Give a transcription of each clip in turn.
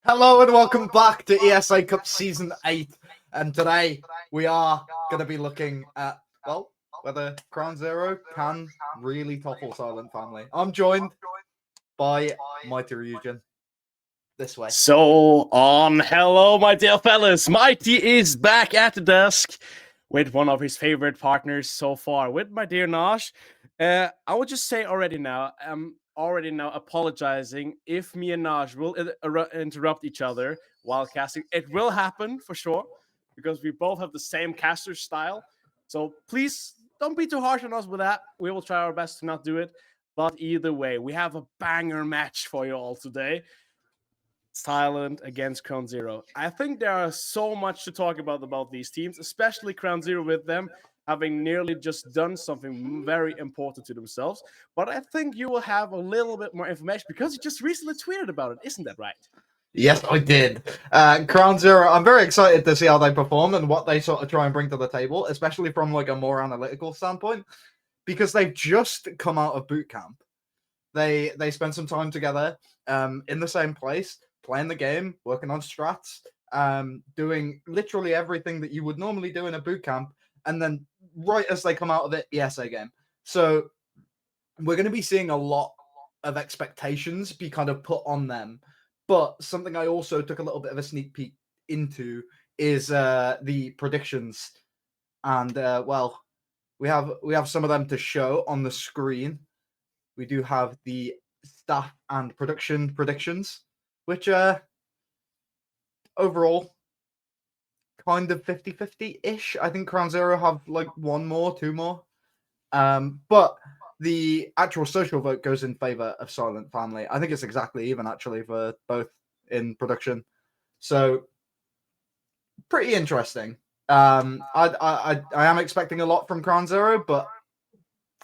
Hello and welcome back to ESA Cup Season 8. And today we are going to be looking at, well, whether CrownZero can really topple Silent Family. I'm joined by Mighty Ryujin. This way. Hello, my dear fellas. Mighty is back at the desk with one of his favorite partners so far, with my dear Nash. I would just say already now, I'm already now apologizing if me and Nash will interrupt each other while casting. It will happen for sure because we both have the same caster style. So please don't be too harsh on us with that. We will try our best to not do it. But either way, we have a banger match for you all today. Silent against CrownZero. I think there are so much to talk about these teams, especially CrownZero with them having nearly just done something very important to themselves. But I think you will have a little bit more information because you just recently tweeted about it. Isn't that right? Yes, I did. CrownZero, I'm very excited to see how they perform and what they sort of try and bring to the table, especially from like a more analytical standpoint, because they've just come out of boot camp. They spent some time together in the same place, playing the game, working on strats, doing literally everything that you would normally do in a boot camp, and then right as they come out of the ESA game. So we're going to be seeing a lot of expectations be kind of put on them. But something I also took a little bit of a sneak peek into is the predictions. And well, we have some of them to show on the screen. We do have the staff and production predictions, which overall kind of 50-50-ish. I think CrownZero have like one more, two more. But the actual social vote goes in favor of Silent Family. I think it's exactly even actually for both in production. So pretty interesting. I am expecting a lot from CrownZero, but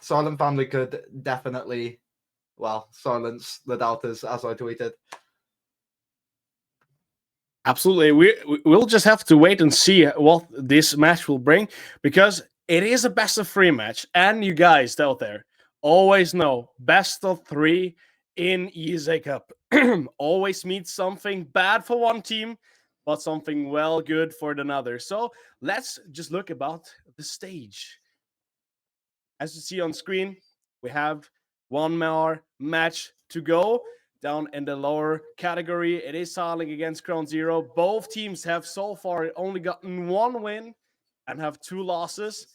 Silent Family could definitely, well, silence the doubters, as I tweeted. Absolutely. We'll just have to wait and see what this match will bring, because it is a best of 3 match. And you guys out there always know best of 3 in ESA Cup always means something bad for one team, but something well good for another. So let's just look about the stage. As you see on screen, we have one more match to go. Down in the lower category, it is Silent against CrownZero. Both teams have so far only gotten 1 win and have 2 losses.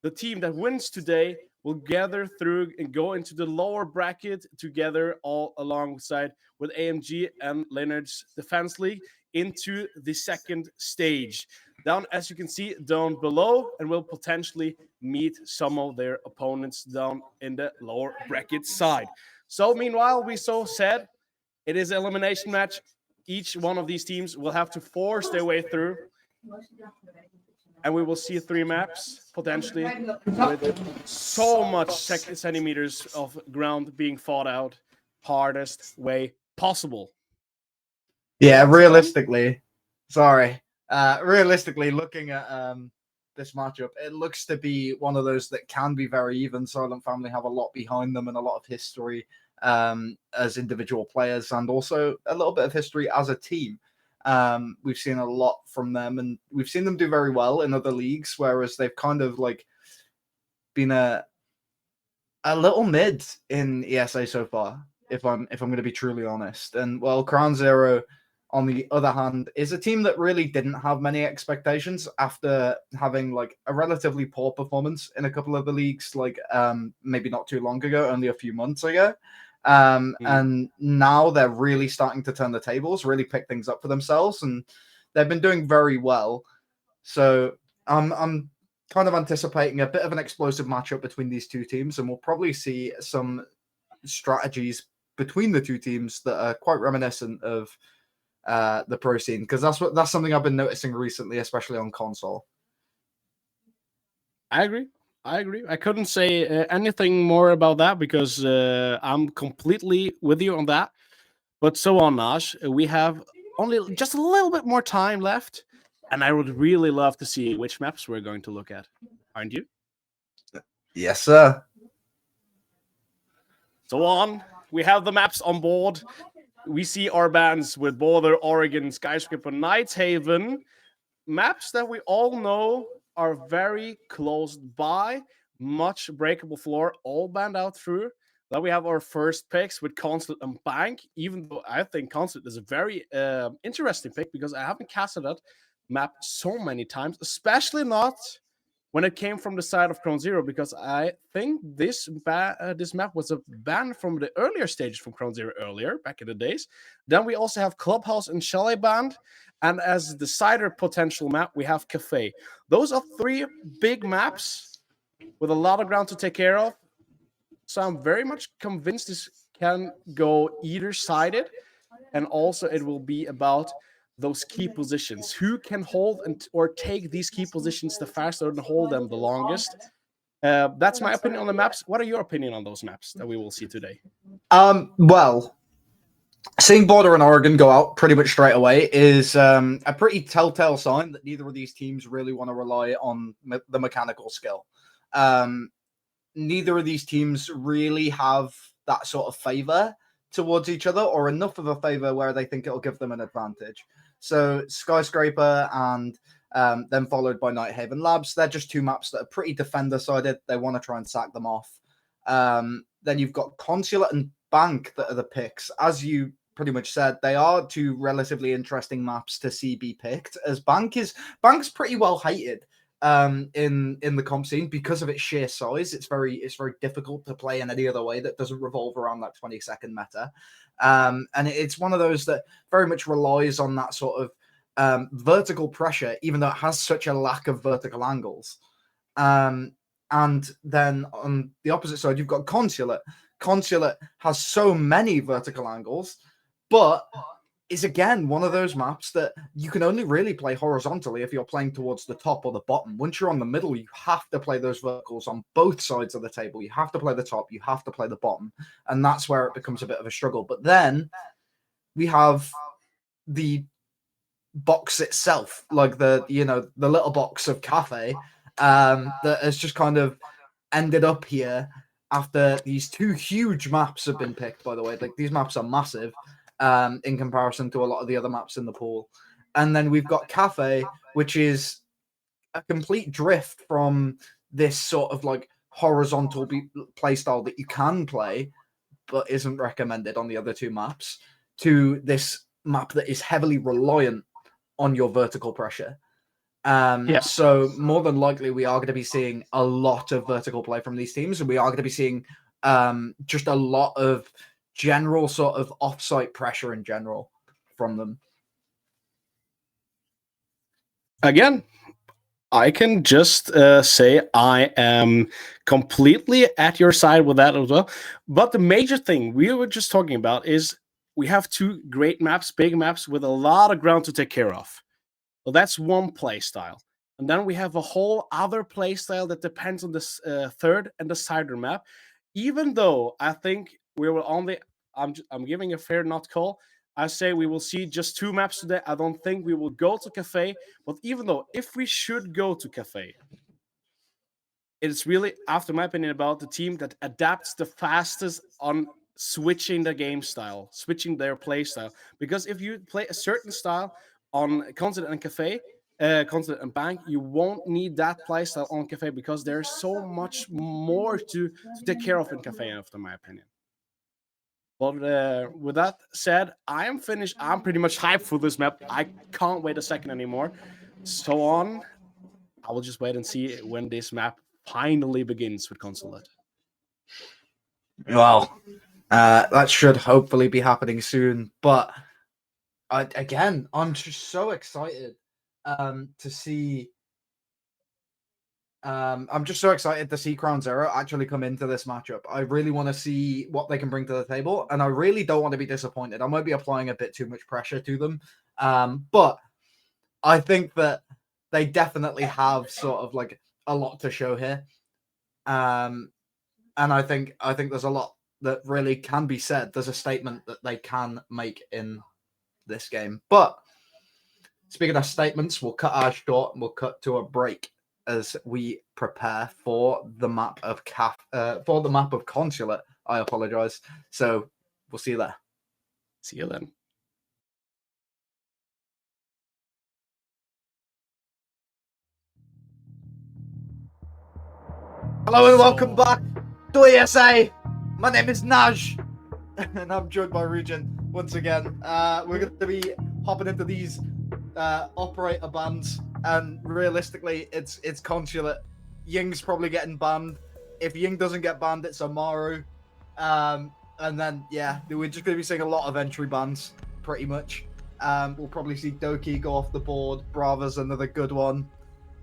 The team that wins today will gather through and go into the lower bracket together, all alongside with AMG and Leonard's Defense League, into the second stage. Down, as you can see, down below, and will potentially meet some of their opponents down in the lower bracket side. So meanwhile, we so said, it is an elimination match. Each one of these teams will have to force their way through. And we will see 3 maps, potentially, with so much centimeters of ground being fought out, hardest way possible. Yeah, realistically, realistically, looking at this matchup, it looks to be one of those that can be very even. Silent Family have a lot behind them and a lot of history as individual players, and also a little bit of history as a team. We've seen a lot from them, and we've seen them do very well in other leagues, whereas they've kind of like been a little mid in ESA so far, if I'm going to be truly honest. And well, CrownZero, on the other hand, is a team that really didn't have many expectations after having like a relatively poor performance in a couple of the leagues, like maybe not too long ago, only a few months ago. And now they're really starting to turn the tables, really pick things up for themselves, and they've been doing very well. So I'm kind of anticipating a bit of an explosive matchup between these two teams, and we'll probably see some strategies between the two teams that are quite reminiscent of the pro scene, because that's something I've been noticing recently, especially on console. I agree. I couldn't say anything more about that because I'm completely with you on that. But so on, Nash, we have only just a little bit more time left, and I would really love to see which maps we're going to look at. Aren't you? Yes, sir. So on, we have the maps on board. we see our bands with Boulder, Oregon, Skyscraper, Nighthaven, maps that we all know are very close by, much breakable floor, all banned out through. Then we have our first picks with Consulate and Bank, even though I think Consulate is a very interesting pick because I haven't casted that map so many times, especially not when it came from the side of CrownZero, because I think this map was a ban from the earlier stages from CrownZero earlier, back in the days. Then we also have Clubhouse and Chalet banned, and as the cider potential map, we have Cafe. Those are three big maps with a lot of ground to take care of. So I'm very much convinced this can go either sided, and also it will be about those key positions. Who can hold or take these key positions the faster and hold them the longest? That's my opinion on the maps. What are your opinion on those maps that we will see today? Well, seeing Border and Oregon go out pretty much straight away is a pretty telltale sign that neither of these teams really want to rely on the mechanical skill. Neither of these teams really have that sort of favor towards each other, or enough of a favor where they think it'll give them an advantage. So Skyscraper and then followed by Nighthaven Labs, they're just two maps that are pretty defender-sided. They want to try and sack them off. Then you've got Consulate and Bank that are the picks. As you pretty much said, they are two relatively interesting maps to see be picked, as Bank's pretty well hated in the comp scene because of its sheer size. It's very difficult to play in any other way that doesn't revolve around that 20-second meta. And it's one of those that very much relies on that sort of vertical pressure, even though it has such a lack of vertical angles. And then on the opposite side, you've got Consulate. Consulate has so many vertical angles, but is again one of those maps that you can only really play horizontally if you're playing towards the top or the bottom. Once you're on the middle, you have to play those verticals on both sides of the table. You have to play the top, you have to play the bottom, and that's where it becomes a bit of a struggle. But then we have the box itself, like the little box of Cafe, that has just kind of ended up here after these two huge maps have been picked. By the way, like, these maps are massive in comparison to a lot of the other maps in the pool. And then we've got Cafe, which is a complete drift from this sort of like horizontal play style that you can play but isn't recommended on the other two maps, to this map that is heavily reliant on your vertical pressure. So more than likely we are going to be seeing a lot of vertical play from these teams, and we are going to be seeing just a lot of general sort of off-site pressure in general from them. Again, I can just say I am completely at your side with that as well. But the major thing we were just talking about is we have two great maps, big maps with a lot of ground to take care of. Well, that's one play style. And then we have a whole other play style that depends on this third and the cider map. Even though I think we will only, I'm giving a fair not call. I say we will see just two maps today. I don't think we will go to Cafe. But even though, if we should go to Cafe, it's really, after my opinion, about the team that adapts the fastest on switching the game style, switching their play style. Because if you play a certain style on Continent and Cafe, Continent and Bank, you won't need that play style on Cafe because there's so much more to take care of in Cafe, after my opinion. But with that said, I am finished. I'm pretty much hyped for this map. I can't wait a second anymore. So on, I will just wait and see when this map finally begins with Consulate. Well, that should hopefully be happening soon. But I'm just so excited to see. I'm just so excited to see CrownZero actually come into this matchup. I really want to see what they can bring to the table, and I really don't want to be disappointed. I might be applying a bit too much pressure to them, but I think that they definitely have sort of like a lot to show here, and I think there's a lot that really can be said. There's a statement that they can make in this game. But speaking of statements, we'll cut ours short and we'll cut to a break as we prepare for the map of Consulate. I apologize. So we'll see you there. See you then. Hello and welcome back to ESA. My name is Naj, and I'm joined by Regent once again. We're going to be hopping into these operator bans, and realistically, it's consulate. Ying's probably getting banned. If Ying doesn't get banned, it's Amaru. And then yeah, we're just going to be seeing a lot of entry bans, pretty much. We'll probably see Doki go off the board. Brava's another good one.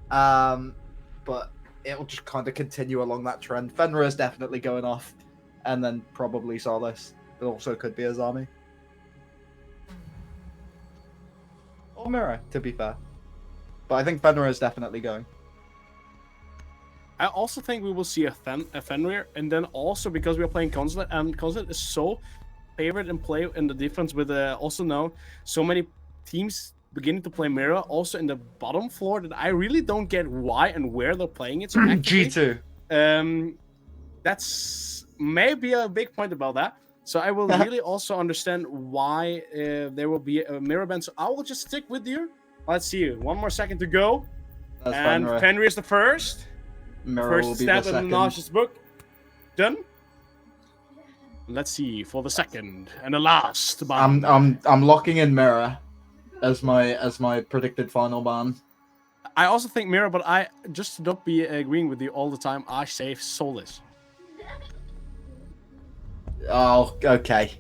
But it'll just kind of continue along that trend. Fenrir is definitely going off, and then probably Solace. It also could be Azami. Or Mirror, to be fair. But I think Fenrir is definitely going. I also think we will see a Fenrir, and then also because we are playing Consulate, and Consulate is so favored in play in the defense with also now so many teams beginning to play Mirror also in the bottom floor that I really don't get why and where they're playing it. So actively, G2. That's maybe a big point about that. So I will really also understand why there will be a Mirror ban. So I will just stick with you. Let's see. One more second to go. That's and Fenrir is the first. Mirror First step in the nauseous book. Done. Let's see for the second and the last ban. I'm locking in Mirror as my predicted final ban. I also think Mirror, but I just to not be agreeing with you all the time. I say Solace. Oh, okay.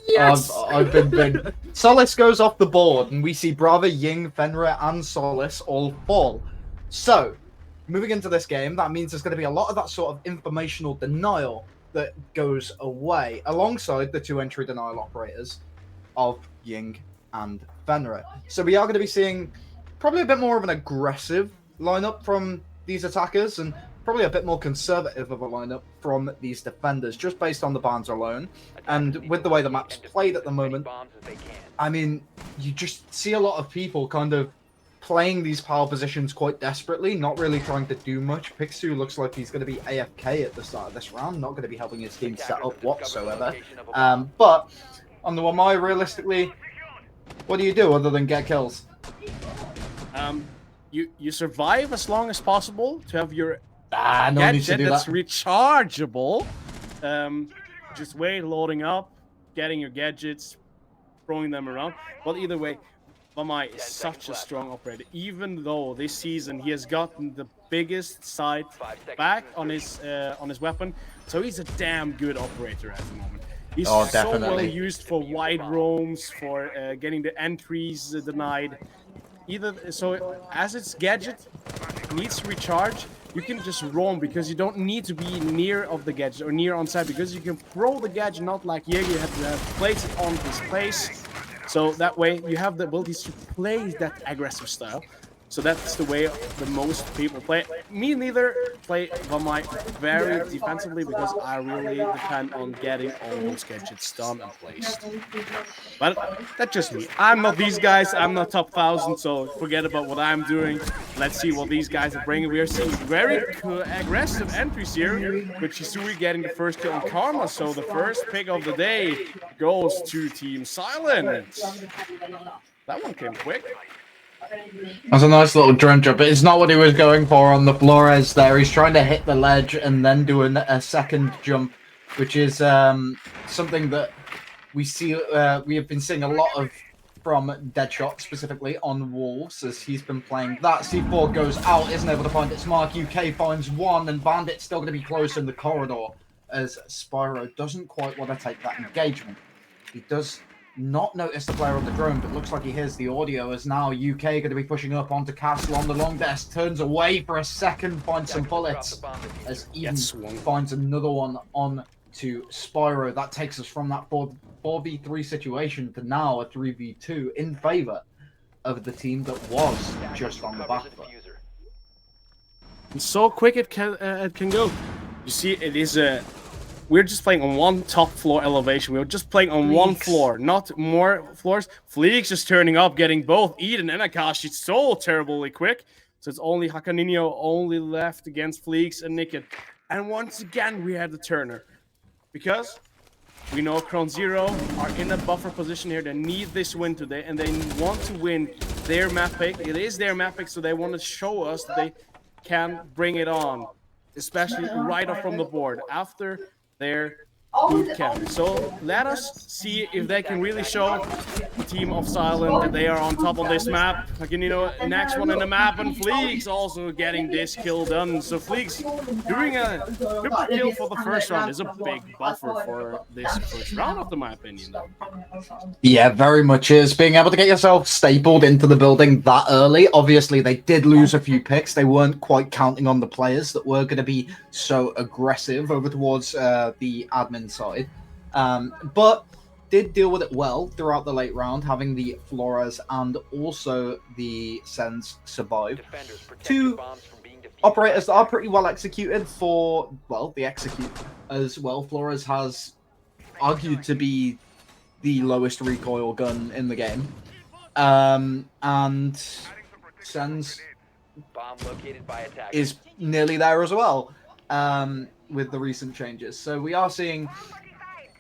Yes! I've been Solace goes off the board, and we see Brava, Ying, Fenrir, and Solace all fall. So, moving into this game, that means there's going to be a lot of that sort of informational denial that goes away, alongside the two entry denial operators of Ying and Fenrir. So we are going to be seeing probably a bit more of an aggressive lineup from these attackers, and probably a bit more conservative of a lineup from these defenders, just based on the bans alone. And with the way the map's played at the moment, I mean, you just see a lot of people kind of playing these power positions quite desperately, not really trying to do much. Pixu looks like he's going to be AFK at the start of this round, not going to be helping his team set up whatsoever. But on the Wamai, realistically, what do you do other than get kills? You survive as long as possible to have your no need to do that's that. rechargeable. Just wait, loading up, getting your gadgets, throwing them around. But either way, Wamai is such a strong operator. Even though this season he has gotten the biggest sight back on his weapon, so he's a damn good operator at the moment. He's so well used for wide roams, for getting the entries denied. So as its gadget needs to recharge, you can just roam because you don't need to be near of the gadget or near on site, because you can throw the gadget, not like Jäger, you have to place it on his place. So that way you have the abilities to play that aggressive style. So that's the way the most people play. Me neither play Wamai very defensively, because I really depend on getting all those gadgets done and placed. But that's just me. I'm not these guys. I'm not top 1000, so forget about what I'm doing. Let's see what these guys are bringing. We are seeing very aggressive entries here, with Chisui getting the first kill on Karma. So the first pick of the day goes to Team Silent. That one came quick. That's a nice little drone jump, but it's not what he was going for on the Flores there. He's trying to hit the ledge and then do a second jump, which is something that we see. We have been seeing a lot of from Deadshot, specifically on Wolves, as he's been playing that. C4 goes out, isn't able to find its mark. UK finds one, and Bandit's still going to be close in the corridor, as Spyro doesn't quite want to take that engagement. He does not notice the player on the drone, but looks like he hears the audio, as now UK going to be pushing up onto Castle on the long desk, turns away for a second, finds some bullets, as Eden finds another one on to Spyro. That takes us from that 4v3 situation to now a 3v2 in favor of the team that was just on the back foot. And so quick it can go. You see, it is a... We're just playing on one top floor elevation. We're just playing on one floor, not more floors. Fleeks is turning up, getting both Eden and Akashi so terribly quick. So it's only Hakaninho only left against Fleeks and Nicked. And once again, we had the Turner. Because We know CrownZero are in a buffer position here. They need this win today, and they want to win their map pick. It is their map pick, so they want to show us that they can bring it on, especially right off from the board after their boot camp. So let us see if they can really show the team of Silent that they are on top of this map. Again, next one in the map, and Fleeks also getting this kill done. So Fleeks doing a triple kill for the first round is a big buffer for this first round, of my opinion, though. Yeah, very much is. Being able to get yourself stapled into the building that early. Obviously, they did lose a few picks. They weren't quite counting on the players that were going to be so aggressive over towards the admin side, but did deal with it well throughout the late round, having the Flores and also the Sens survive. Two operators that are pretty well executed for, well, the execute as well. Flores has argued to be the lowest recoil gun in the game, and Sens is nearly there as well. With the recent changes. So we are seeing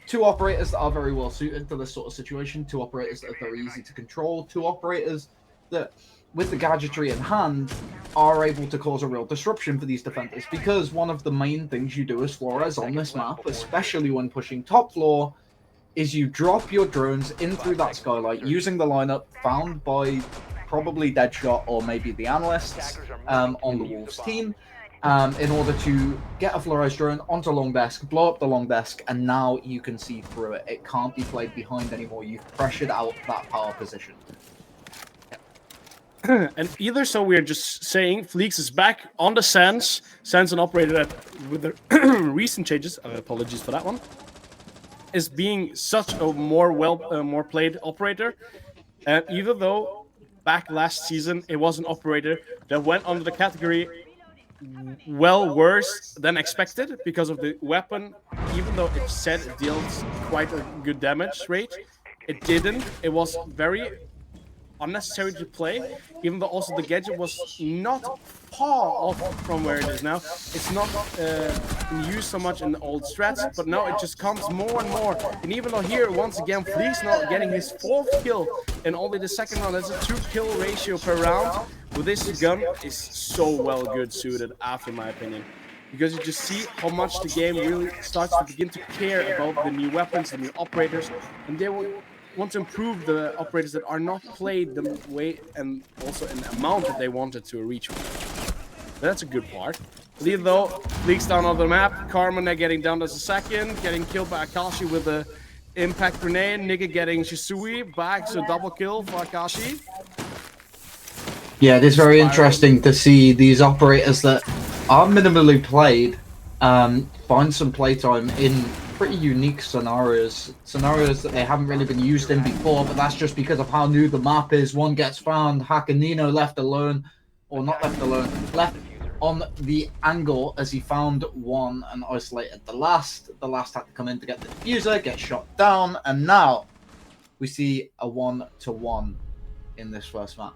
two operators that are very well suited to this sort of situation, two operators that are very easy to control, two operators that, with the gadgetry in hand, are able to cause a real disruption for these defenders, because one of the main things you do as Flores on this map, especially when pushing top floor, is you drop your drones in through that skylight using the lineup found by probably Deadshot or maybe the analysts on the Wolves team, in order to get a Flores drone onto long desk, blow up the long desk, and now you can see through it. It can't be played behind anymore. You've pressured out that power position. And either so we're just saying Fleeks is back on the Sens an operator that, with the recent changes, apologies for that one, is being such a more played operator. And even though back last season it was an operator that went under the category well worse than expected because of the weapon, even though it said it deals quite a good damage rate, it didn't. It was very unnecessary to play, even though also the gadget was not far off from where it is now. It's not used so much in the old strats, but now it just comes more and more. And even though here, once again, Fleeks now getting his 4th kill in only the second round, that's a 2-kill ratio per round. With this gun is so well good suited, after my opinion, because you just see how much the game really starts to begin to care about the new weapons, the new operators, and they will want to improve the operators that are not played the way and also in the amount that they wanted to reach. That's a good part. But even though Fleeks down on the map, Carmen getting down as a second, getting killed by Akashi with the impact grenade, Nigga getting Shisui back, so double kill for Akashi. Yeah, it is very interesting to see these operators that are minimally played find some playtime in pretty unique scenarios that they haven't really been used in before, but that's just because of how new the map is. One gets found, Hakanino left alone, or not left alone, left on the angle as he found one and isolated the last. The last had to come in to get the diffuser, get shot down, and now we see a 1-to-1 in this first map.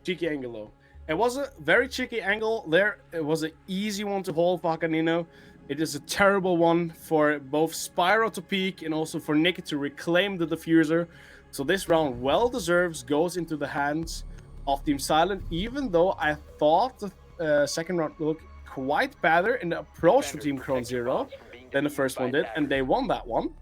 Cheeky angle though. It was a very cheeky angle there. It was an easy one to hold for Hakanino. It is a terrible one for both Spyro to peek and also for Nick to reclaim the diffuser. So this round well deserves goes into the hands of Team Silent, even though I thought the second round looked quite better in the approach for Team CrownZero than the first one did, and they won that one.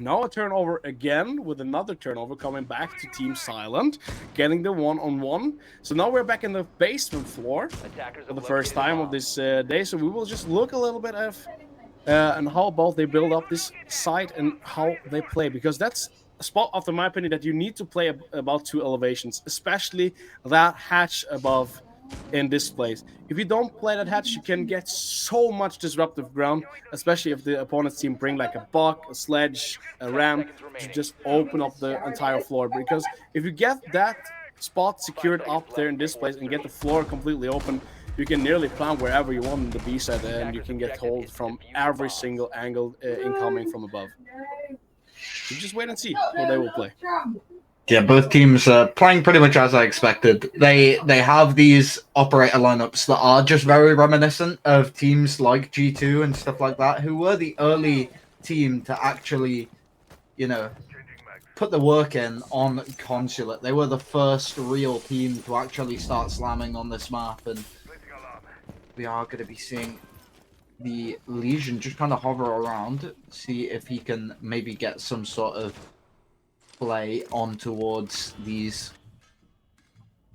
Now a turnover again, with another turnover coming back to Team Silent, getting the one-on-one. So now we're back in the basement floor for the first time of this day. So we will just look a little bit of and how both they build up this site and how they play, because that's a spot, after my opinion, that you need to play about 2 elevations, especially that hatch above in this place. If you don't play that hatch, you can get so much disruptive ground, especially if the opponent's team bring like a buck, a sledge, a ram, to just open up the entire floor. Because if you get that spot secured up there in this place and get the floor completely open, you can nearly plant wherever you want in the B set, and you can get hold from every single angle incoming from above. So just wait and see how they will play. Yeah, both teams are playing pretty much as I expected. They have these operator lineups that are just very reminiscent of teams like G2 and stuff like that, who were the early team to actually, you know, put the work in on Consulate. They were the first real team to actually start slamming on this map, and we are going to be seeing the Legion just kind of hover around, see if he can maybe get some sort of play on towards these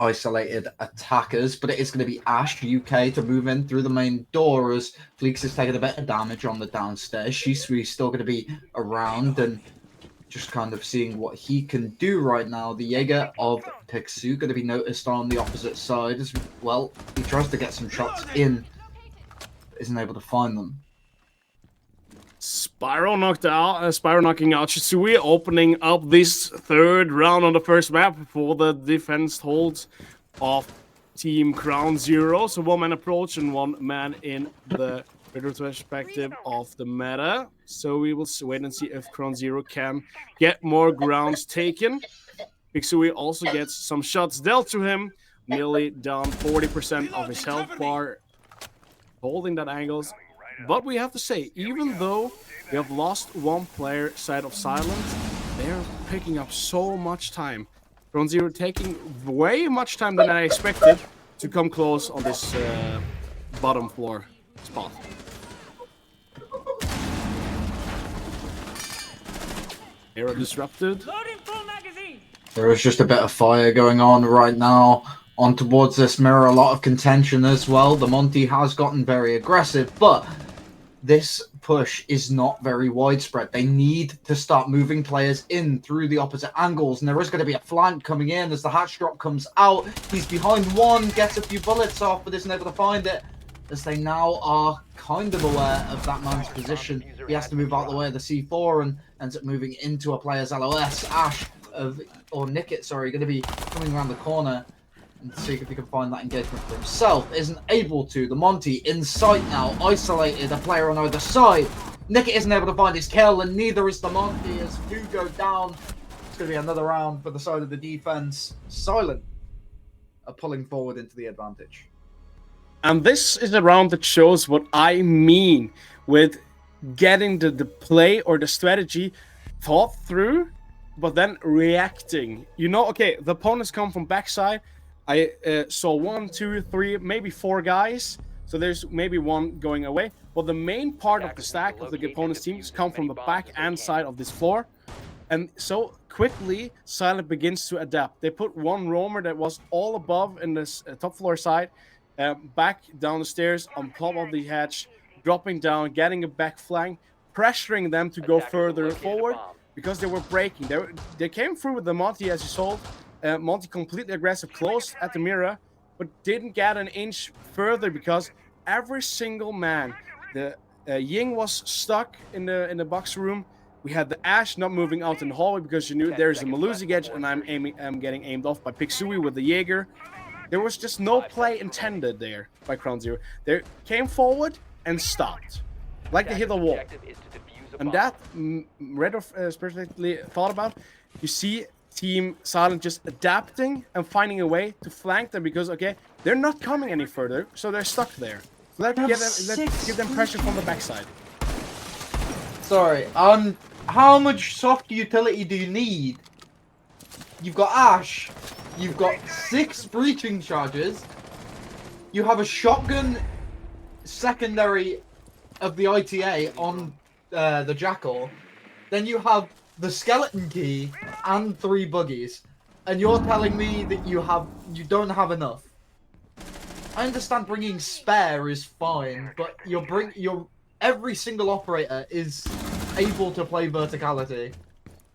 isolated attackers, but it is going to be Ash UK to move in through the main door as Fleeks is taking a bit of damage on the downstairs. Shisui still going to be around and just kind of seeing what he can do right now. The Jaeger of Pixu going to be noticed on the opposite side as well. He tries to get some shots in, but isn't able to find them. Spyro knocking out Shisui, opening up this third round on the first map for the defense holds of Team CrownZero. So 1-man approach and 1 man in the retrospective of the meta. So we will wait and see if CrownZero can get more grounds taken. Pixui also gets some shots dealt to him, nearly down 40% of his health bar, holding that angles. But we have to say, even though we have lost 1 player side of Silence, they're picking up so much time. CrownZero taking way much time than I expected to come close on this bottom floor spot. Era disrupted. There is just a bit of fire going on right now on towards this mirror. A lot of contention as well. The Monty has gotten very aggressive, but this push is not very widespread. They need to start moving players in through the opposite angles, and there is going to be a flank coming in as the hatch drop comes out. He's behind 1, gets a few bullets off, but isn't able to find it, as they now are kind of aware of that man's position. He has to move out the way of the C4 and ends up moving into a player's LOS. Ash, or Nickit, sorry, going to be coming around the corner and see if he can find that engagement for himself. Isn't able to. The Monty in sight now, isolated, a player on either side. Nickit isn't able to find his kill, and neither is the Monty as 2 go down. It's going to be another round for the side of the defense. Silent are pulling forward into the advantage. And this is a round that shows what I mean with getting the play or the strategy thought through, but then reacting. You know, okay, the opponents come from backside. I saw 1, 2, 3, maybe 4 guys. So there's maybe 1 going away. But the main part of the stack of the opponent's teams come from the back and side of this floor. And so quickly, Silent begins to adapt. They put 1 roamer that was all above in this top floor side, back down the stairs on top of the hatch, dropping down, getting a back flank, pressuring them to go further forward because they were breaking. They came through with the Monty, as you saw. Monty completely aggressive, close at the mirror, but didn't get an inch further because every single man, the Ying was stuck in the box room. We had the Ash not moving out in the hallway because you knew there's a Malusi edge, and I'm getting aimed off by Pixui with the Jaeger. There was just no play intended there by CrownZero. They came forward and stopped, like they hit a wall. And that, Red specifically thought about, you see Team Silent just adapting and finding a way to flank them because, okay, they're not coming any further, so they're stuck there. Let's give them pressure from the backside. Sorry, how much soft utility do you need? You've got Ash, you've got 6 breaching charges, you have a shotgun secondary of the ITA on the Jackal, then you have the skeleton key and 3 buggies, and you're telling me that you don't have enough. I understand bringing spare is fine, but every single operator is able to play verticality,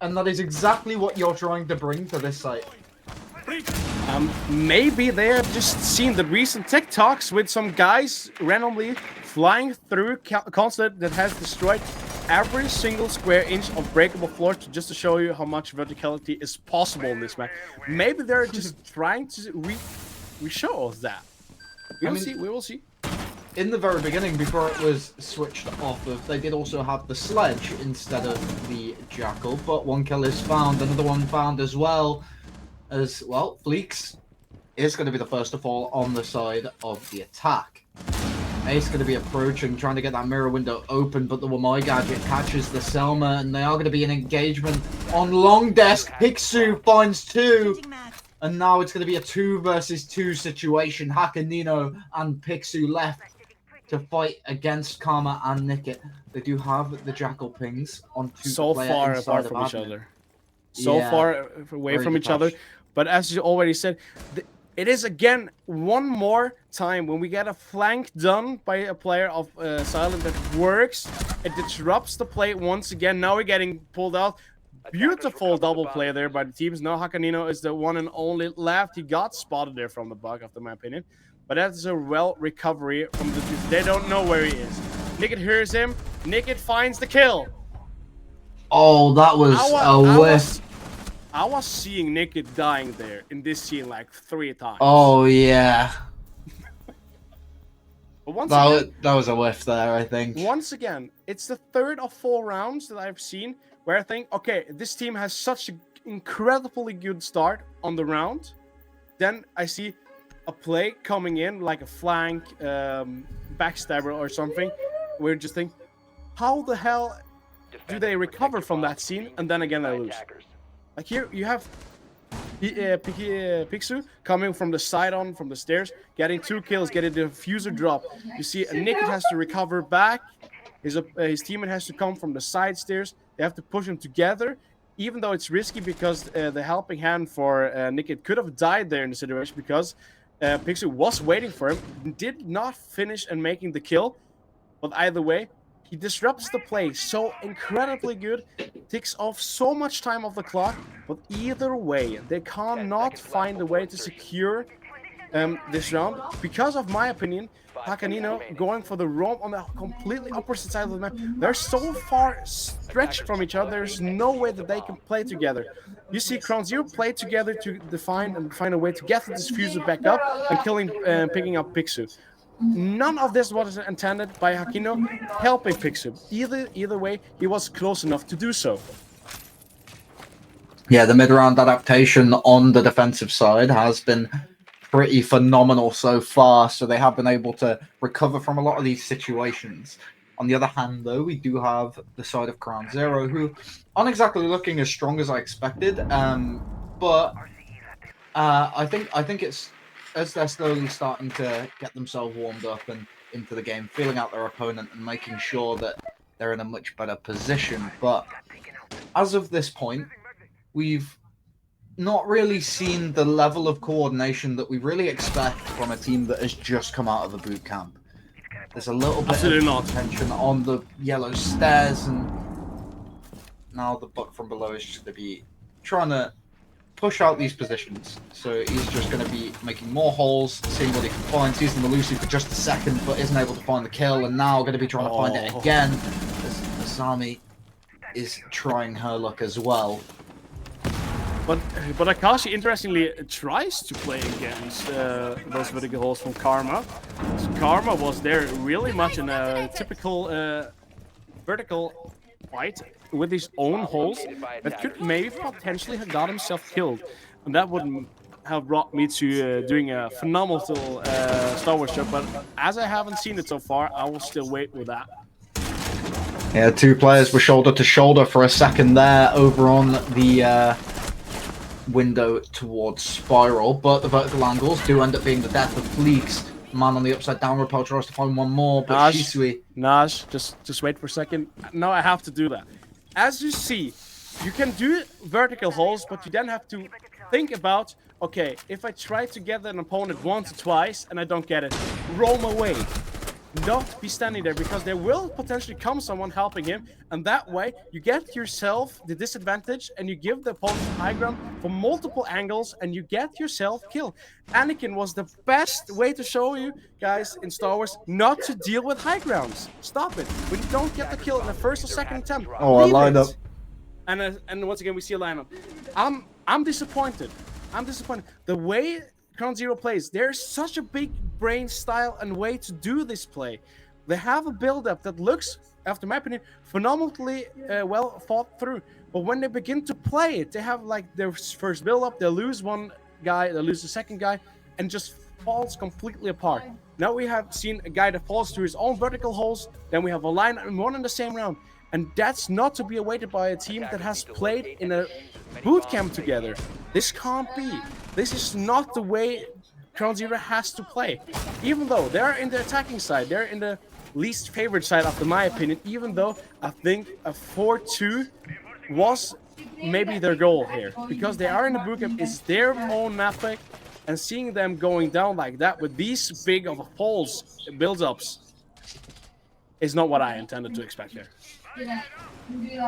and that is exactly what you're trying to bring to this site. Maybe they have just seen the recent TikToks with some guys randomly flying through Consulate that has destroyed every single square inch of breakable floor just to show you how much verticality is possible in this map. Maybe they're just trying to re-show us that. We will see. In the very beginning, before it was switched off of, they did also have the sledge instead of the Jackal, but 1 kill is found, another one found as well. As well, Fleeks is going to be the first to fall on the side of the attack. Ace going to be approaching, trying to get that mirror window open, but the Wamai gadget catches the Selma, and they are going to be in engagement on long desk. Pixu finds 2, and now it's going to be a 2 versus 2 situation. Hakanino and Pixu left to fight against Karma and Nickit. They do have the Jackal pings on 2 so far apart from each other. So far away from each other. But as you already said, it is again one more time when we get a flank done by a player of Silent that works. It disrupts the play once again. Now we're getting pulled out. Beautiful double play there by the teams. Now Hakanino is the one and only left. He got spotted there from the bug, after my opinion. But that's a well recovery from the teams. They don't know where he is. Nickit hears him. Nickit finds the kill. Oh, that was a whiff. I was seeing Nickit dying there in this scene like 3 times. Oh, yeah. But once that was a whiff there, I think. Once again, it's the 3rd of 4 rounds that I've seen where I think, okay, this team has such an incredibly good start on the round. Then I see a play coming in, like a flank, backstabber or something. We just think, how the hell do they recover from that scene? And then again, they lose. Like here, you have Pixu coming from the side on, from the stairs, getting 2 kills, getting the diffuser drop. You see, Nickit has to recover back. His teammate has to come from the side stairs. They have to push them together, even though it's risky because the helping hand for Nickit could have died there in the situation because Pixu was waiting for him, did not finish and making the kill. But either way, he disrupts the play so incredibly good, takes off so much time off the clock, but either way, they cannot find a way to secure this round. Because of my opinion, Hakanino going for the roam on the completely opposite side of the map. They're so far stretched from each other, there's no way that they can play together. You see CrownZero play together to define and find a way to get the diffuser back up and picking up Pixu. None of this was intended by Hakanino helping Pixu. Either way, he was close enough to do so. Yeah, the mid-round adaptation on the defensive side has been pretty phenomenal so far, so they have been able to recover from a lot of these situations. On the other hand, though, we do have the side of CrownZero, who aren't exactly looking as strong as I expected, but I think it's as they're slowly starting to get themselves warmed up and into the game, feeling out their opponent and making sure that they're in a much better position. But as of this point, we've not really seen the level of coordination that we really expect from a team that has just come out of the boot camp. There's a little bit of tension on the yellow stairs, and now the buck from below is just going to be trying to push out these positions. So he's just going to be making more holes, seeing what he can find, seizing the Lucy for just a second, but isn't able to find the kill, and now going to be trying to find it again, as Asami is trying her luck as well. But Akashi, interestingly, tries to play against those vertical holes from Karma. So Karma was there really much in a typical vertical fight with his own holes that could maybe potentially have got himself killed. And that would have brought me to doing a phenomenal Star Wars job. But as I haven't seen it so far, I will still wait with that. Yeah, 2 players were shoulder to shoulder for a second there over on the window towards Spiral, but the vertical angles do end up being the death of Fleeks. Man on the upside down repel tries to find one more, but Shisui... Naj, just wait for a second. No, I have to do that. As you see, you can do vertical holes, but you then have to think about, okay, if I try to get an opponent once or twice and I don't get it, roam away. Not be standing there, because there will potentially come someone helping him, and that way you get yourself the disadvantage and you give the opponent high ground from multiple angles and you get yourself killed. Anakin was the best way to show you guys in Star Wars not to deal with high grounds. Stop it. When you don't get the kill in the first or second attempt, I lined up. And once again we see a lineup. I'm disappointed. The way CrownZero plays, there's such a big brain style and way to do this play. They have a build-up that looks, after my opinion, phenomenally well thought through. But when they begin to play it, they have like their first build-up, they lose one guy, they lose the second guy, and just falls completely apart. Now we have seen a guy that falls to his own vertical holes. Then we have a line and one in the same round. And that's not to be awaited by a team that has played in a boot camp together. This can't be. This is not the way CrownZero has to play. Even though they're in the attacking side, they're in the least favorite side, after my opinion, even though I think a 4-2 was maybe their goal here. Because they are in the boot camp, it's their own map pick, and seeing them going down like that with these big of a falls build-ups is not what I intended to expect here.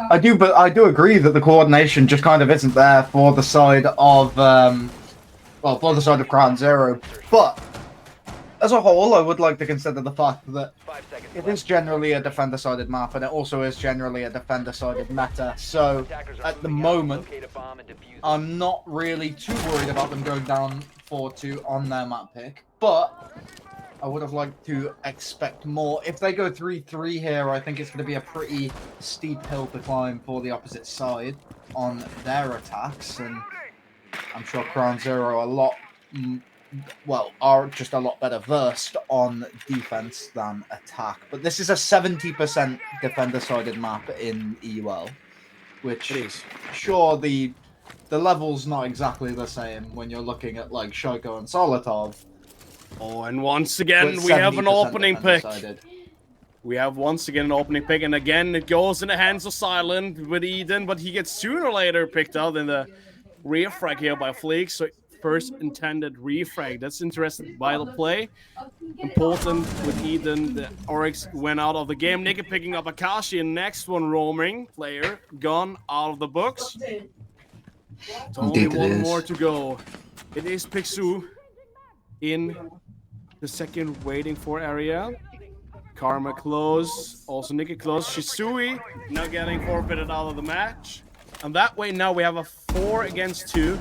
I do agree that the coordination just kind of isn't there for the side of for the side of CrownZero. But as a whole, I would like to consider the fact that it is generally a defender-sided map, and it also is generally a defender-sided meta. So at the moment, I'm not really too worried about them going down 4-2 on their map pick, but I would have liked to expect more. If they go 3-3 here, I think it's going to be a pretty steep hill to climb for the opposite side on their attacks, and I'm sure CrownZero are just a lot better versed on defense than attack. But this is a 70% defender-sided map in EUL, which is sure the level's not exactly the same when you're looking at like Shaiko and Solotov. Oh, and once again, we have an opening pick. We have once again an opening pick, and again, it goes in the hands of Silent with Eden, but he gets sooner or later picked out in the rear frag here by Fleek. So first intended refrag. That's interesting. Vital play. Important with Eden. The Oryx went out of the game. Nicky picking up Akashi, and next one roaming player gone out of the books. It's only one more to go. It is Pixu in the second waiting for area. Karma close, also Nicky close. Shisui now getting forfeited out of the match. And that way now we have a 4 against 2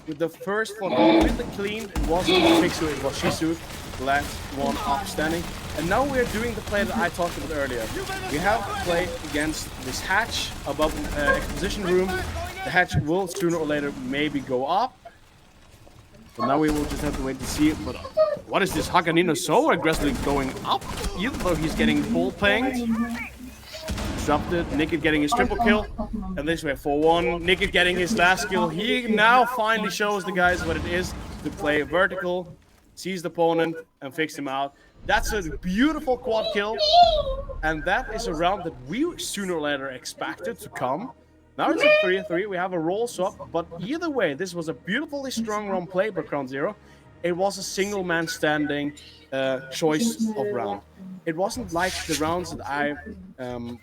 with the first one completely clean. It wasn't Pixu, it was Shisu. The last one upstanding. And now we're doing the play that I talked about earlier. We have played against this hatch above exposition room. The hatch will sooner or later maybe go up. But now we will just have to wait to see it. But what is this Hakanino so aggressively going up? Even though he's getting full pinged. Dropped it. Nicky getting his triple kill. And this way 4-1. Nicky getting his last kill. He now finally shows the guys what it is to play vertical, sees the opponent, and fix him out. That's a beautiful quad kill. And that is a round that we sooner or later expected to come. Now it's a 3-3, we have a roll swap, but either way, this was a beautifully strong round play by CrownZero. It was a single man standing choice of round. It wasn't like the rounds that I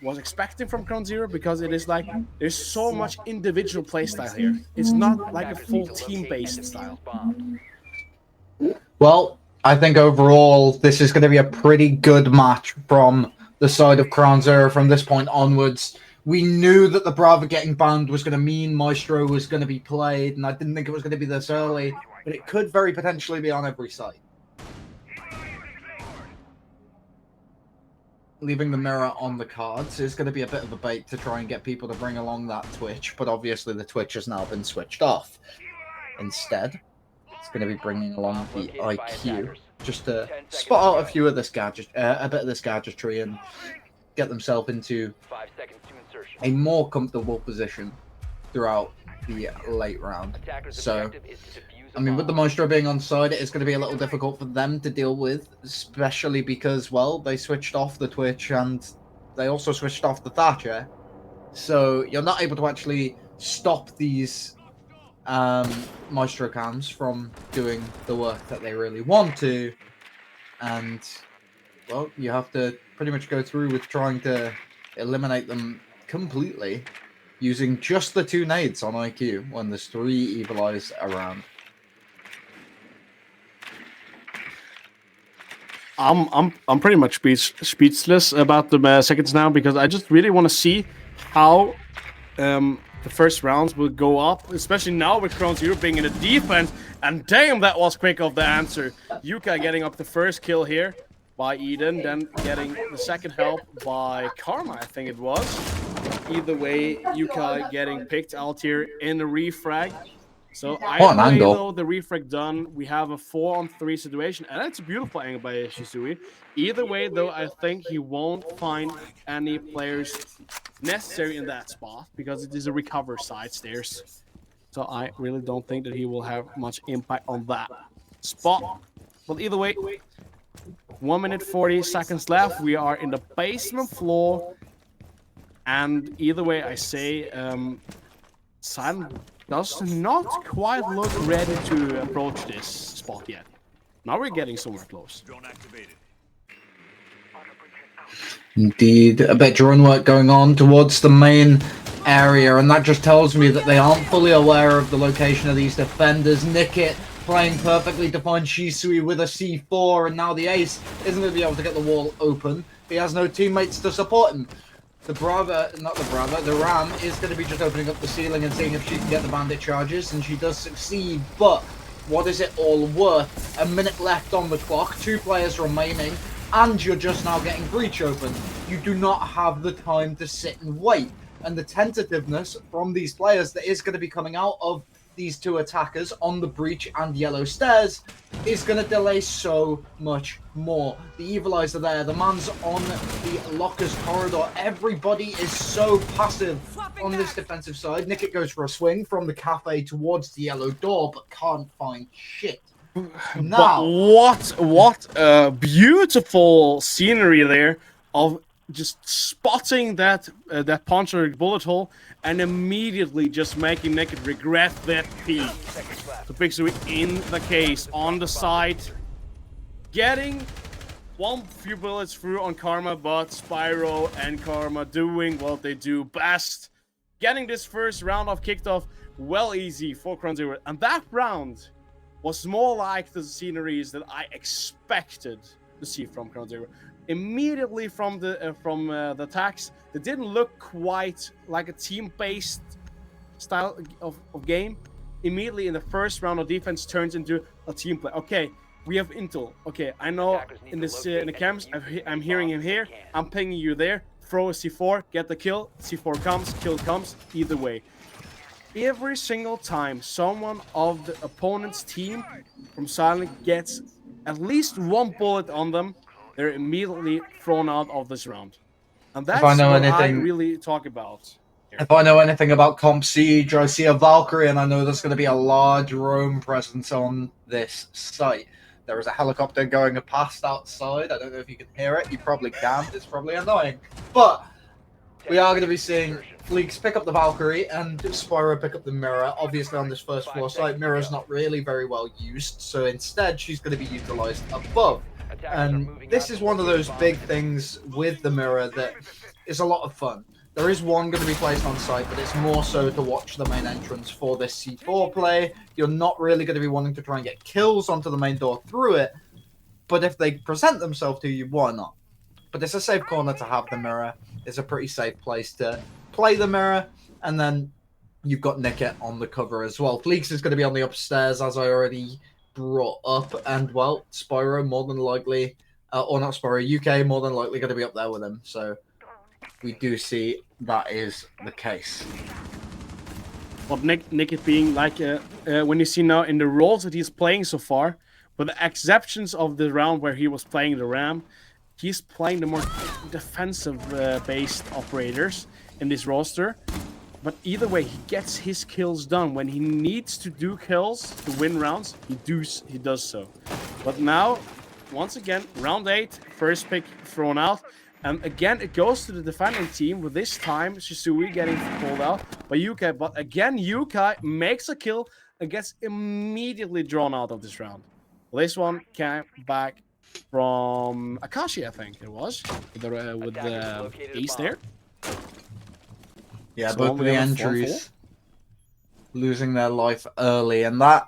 was expecting from CrownZero, because it is like, there's so much individual playstyle here. It's not like a full team-based style. Well, I think overall, this is going to be a pretty good match from the side of CrownZero from this point onwards. We knew that the Brava getting banned was going to mean Maestro was going to be played, and I didn't think it was going to be this early, but it could very potentially be on every site. Leaving the mirror on the cards is going to be a bit of a bait to try and get people to bring along that Twitch, but obviously the Twitch has now been switched off. Instead, it's going to be bringing along the IQ, just to spot out a few of this gadget, a bit of this gadgetry, and get themselves into a more comfortable position throughout the late round. So, I mean, with the Maestro being on side, it is going to be a little difficult for them to deal with, especially because, well, they switched off the Twitch and they also switched off the Thatcher. So you're not able to actually stop these Maestro cams from doing the work that they really want to. And, well, you have to pretty much go through with trying to eliminate them completely using just the 2 nades on IQ when there's 3 Evilize around. I'm pretty much speechless about the seconds now, because I just really want to see how the first rounds will go up, especially now with CrownZero being in the defense. And damn, that was quick of the answer. Yuka getting up the first kill here by Eden, then getting the second help by Karma, I think it was. Either way, Yuka getting picked out here in the refrag. So What an either way, angle. though, the refrag done, we have a 4-on-3 situation, and that's a beautiful angle by Shisui. Either way, though, I think he won't find any players necessary in that spot because it is a recover side stairs. So I really don't think that he will have much impact on that spot. But either way, 1 minute 40 seconds left. We are in the basement floor. And either way, I say Silent does not quite look ready to approach this spot yet. Now we're getting somewhere close. Indeed, a bit of drone work going on towards the main area, and that just tells me that they aren't fully aware of the location of these defenders. Nickit playing perfectly to find Shisui with a C4, and now the ace isn't going to be able to get the wall open. He has no teammates to support him. The Ram is going to be just opening up the ceiling and seeing if she can get the bandit charges, and she does succeed, but what is it all worth? A minute left on the clock, 2 players remaining, and you're just now getting breach open. You do not have the time to sit and wait. And the tentativeness from these players that is going to be coming out of these 2 attackers on the breach and yellow stairs is going to delay so much more. The equalizer there, the man's on the lockers corridor. Everybody is so passive on this defensive side. Nickit goes for a swing from the cafe towards the yellow door, but can't find shit. Now, but what beautiful scenery there of just spotting that that punch or bullet hole and immediately just making Nickit regret that peek. So Pixie in the case on the side, getting one few bullets through on Karma, but Spyro and Karma doing what they do best, getting this first round off kicked off well easy for CrownZero, and that round was more like the sceneries that I expected to see from CrownZero. Immediately from the attacks, they didn't look quite like a team-based style of game. Immediately in the first round of defense turns into a team play. Okay, we have intel. Okay, I know in this in the camps, I'm hearing him here. I'm pinging you there. Throw a C4, get the kill. C4 comes, kill comes. Either way. Every single time someone of the opponent's team from Silent gets at least 1 bullet on them, they're immediately thrown out of this round. And that's what I really talk about here. If I know anything about Comp Siege, I see a Valkyrie, and I know there's going to be a large roam presence on this site. There is a helicopter going past outside. I don't know if you can hear it. You probably can. It's probably annoying. But we are going to be seeing Fleeks pick up the Valkyrie and Spyro pick up the Mirror. Obviously, on this first floor site, Mirror's not really very well used, so instead she's going to be utilized above. And this is one of those big things with the Mirror that is a lot of fun. There is one going to be placed on site, but it's more so to watch the main entrance for this C4 play. You're not really going to be wanting to try and get kills onto the main door through it, but if they present themselves to you, why not? But it's a safe corner to have the Mirror. It's a pretty safe place to play the Mirror, and then you've got Nickit on the cover as well. Fleeks is going to be on the upstairs, as I already brought up, and well, Spyro more than likely, or not Spyro, UK more than likely going to be up there with him, so we do see that is the case. But Nickit being like, when you see now in the roles that he's playing so far, with the exceptions of the round where he was playing the Ram, he's playing the more defensive-based operators in this roster. But either way, he gets his kills done. When he needs to do kills to win rounds, he does so. But now, once again, round 8, first pick thrown out. And again, it goes to the defending team, with this time Shisui getting pulled out by Yukai. But again, Yukai makes a kill and gets immediately drawn out of this round. Well, this one came back from Akashi, I think it was, with the ace there. Yeah, So both of the entries losing their life early, and that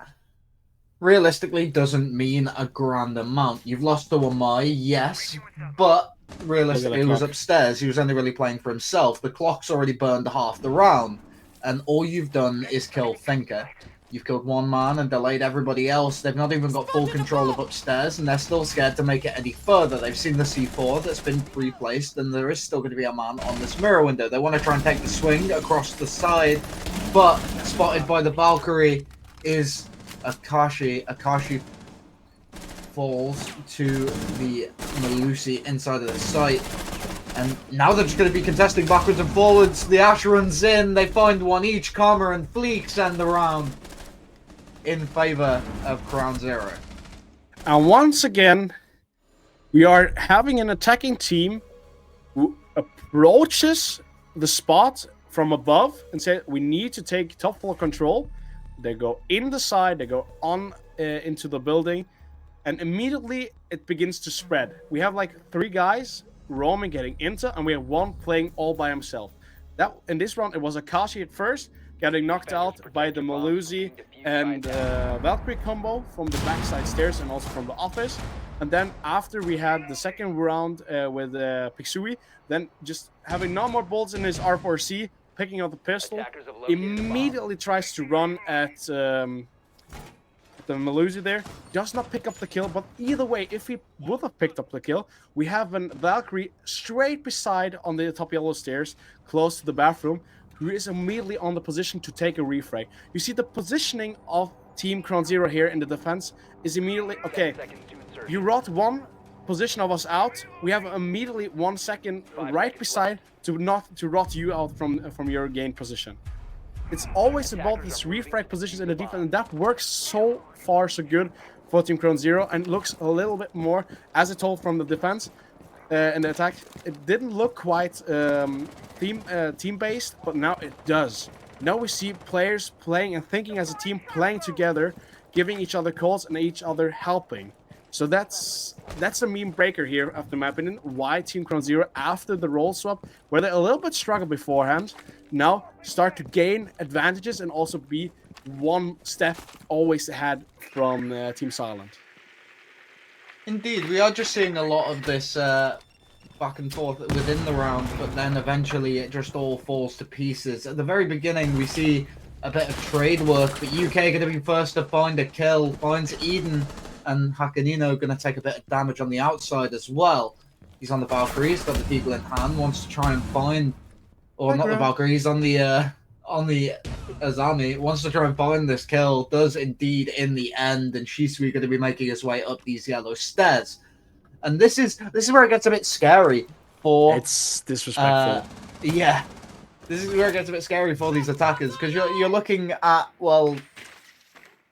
realistically doesn't mean a grand amount. You've lost to Amai, yes, but realistically he was upstairs. He was only really playing for himself. The clock's already burned half the round, and all you've done is kill Thinker. You've killed one man and delayed everybody else. They've not even got full control of upstairs, and they're still scared to make it any further. They've seen the C4 that's been replaced, and there is still going to be a man on this mirror window. They want to try and take the swing across the side, but spotted by the Valkyrie, is Akashi. Akashi falls to the Melusi inside of the site. And now they're just going to be contesting backwards and forwards. The Ash runs in. They find one each. Karma and Fleek send the round in favor of CrownZero. And once again, we are having an attacking team who approaches the spot from above and say, we need to take top floor control. They go in the side, they go on into the building, and immediately it begins to spread. We have like 3 guys roaming, getting into, and we have 1 playing all by himself. That in this round, it was Akashi at first, getting knocked out by the Melusi and Valkyrie combo from the backside stairs and also from the office. And then after we had the second round with Pixui, then just having no more bolts in his R4C, picking up the pistol, immediately tries to run at the Melusi there, does not pick up the kill, but either way, if he would have picked up the kill, we have an Valkyrie straight beside on the top yellow stairs, close to the bathroom, who is immediately on the position to take a refrag. You see the positioning of Team CrownZero here in the defense is immediately, okay, you rot 1 position of us out, we have immediately 1 second right beside to rot you out from your gain position. It's always about these refrag positions in the defense, and that works so far so good for Team CrownZero, and looks a little bit more, as I told from the defense and the attack, it didn't look quite team-based, but now it does. Now we see players playing and thinking as a team, playing together, giving each other calls and each other helping. So that's a meme breaker here, after my opinion, why Team CrownZero, after the role swap, where they a little bit struggled beforehand, now start to gain advantages and also be 1 step always ahead from Team Silent. Indeed, we are just seeing a lot of this back and forth within the round, but then eventually it just all falls to pieces. At the very beginning, we see a bit of trade work, but UK going to be first to find a kill, finds Eden, and Hakanino going to take a bit of damage on the outside as well. He's on the Valkyrie, he's got the Deagle in hand, wants to try and find, or not the Valkyrie, he's on the Azami, wants to try and find this kill, does indeed in the end, and Shisui going to be making his way up these yellow stairs. And this is where it gets a bit scary for... It's disrespectful. Yeah. This is where it gets a bit scary for these attackers, because you're looking at, well,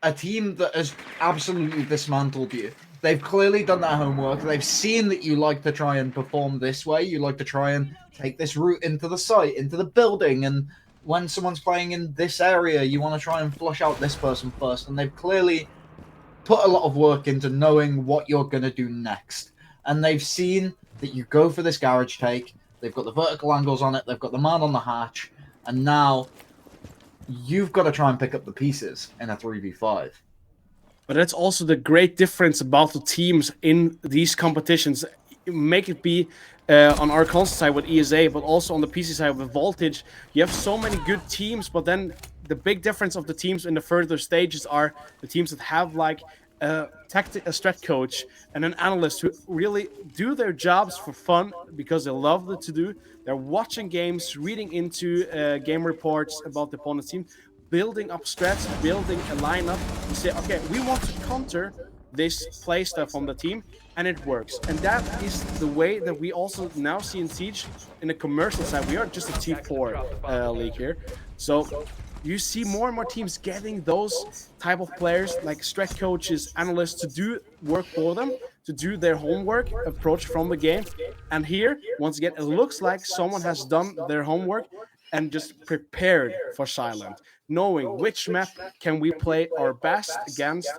a team that has absolutely dismantled you. They've clearly done their homework. They've seen that you like to try and perform this way. You like to try and take this route into the site, into the building. And when someone's playing in this area, you want to try and flush out this person first. And they've clearly put a lot of work into knowing what you're going to do next. And they've seen that you go for this garage take. They've got the vertical angles on it. They've got the man on the hatch. And now you've got to try and pick up the pieces in a 3v5. But that's also the great difference about the teams in these competitions. Make it be on our console side with ESA, but also on the PC side with Voltage. You have so many good teams, but then the big difference of the teams in the further stages are the teams that have like a strat coach and an analyst who really do their jobs for fun because they love it to do. They're watching games, reading into game reports about the opponent's team, building up strats, building a lineup, and say, okay, we want to counter this play stuff on the team, and it works. And that is the way that we also now see in Siege in the commercial side. We are just a T4 league here. So you see more and more teams getting those type of players, like strat coaches, analysts, to do work for them, to do their homework, approach from the game. And here, once again, it looks like someone has done their homework and just prepared for Silent, knowing which map can we play our best against,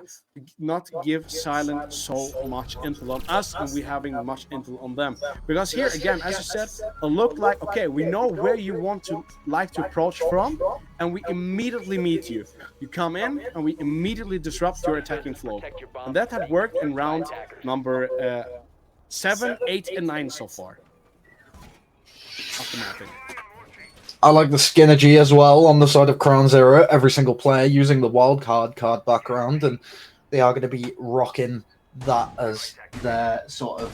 not give Silent so much intel on us and we having much intel on them. Because here again, as you said, it looked like, okay, we know where you want to like to approach from, and we immediately meet you. You come in and we immediately disrupt your attacking flow. And that had worked in round number 7, 8, and 9 so far. After mapping. I like the Skinergy as well on the side of CrownZero. Every single player using the wildcard card background, and they are going to be rocking that as their sort of,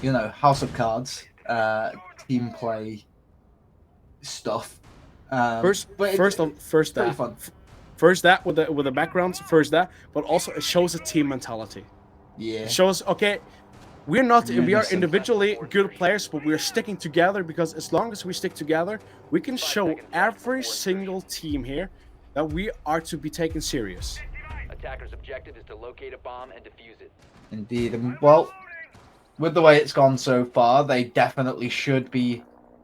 you know, house of cards, team play stuff. First First that with the backgrounds, first that, but also it shows a team mentality. Yeah. It shows, okay, we are Unison. individually good players, but we're sticking together, because as long as we stick together, we can show every single team here that we are to be taken serious. Attacker's objective is to locate a bomb and defuse it. Indeed. And, well, with the way it's gone so far, they definitely should be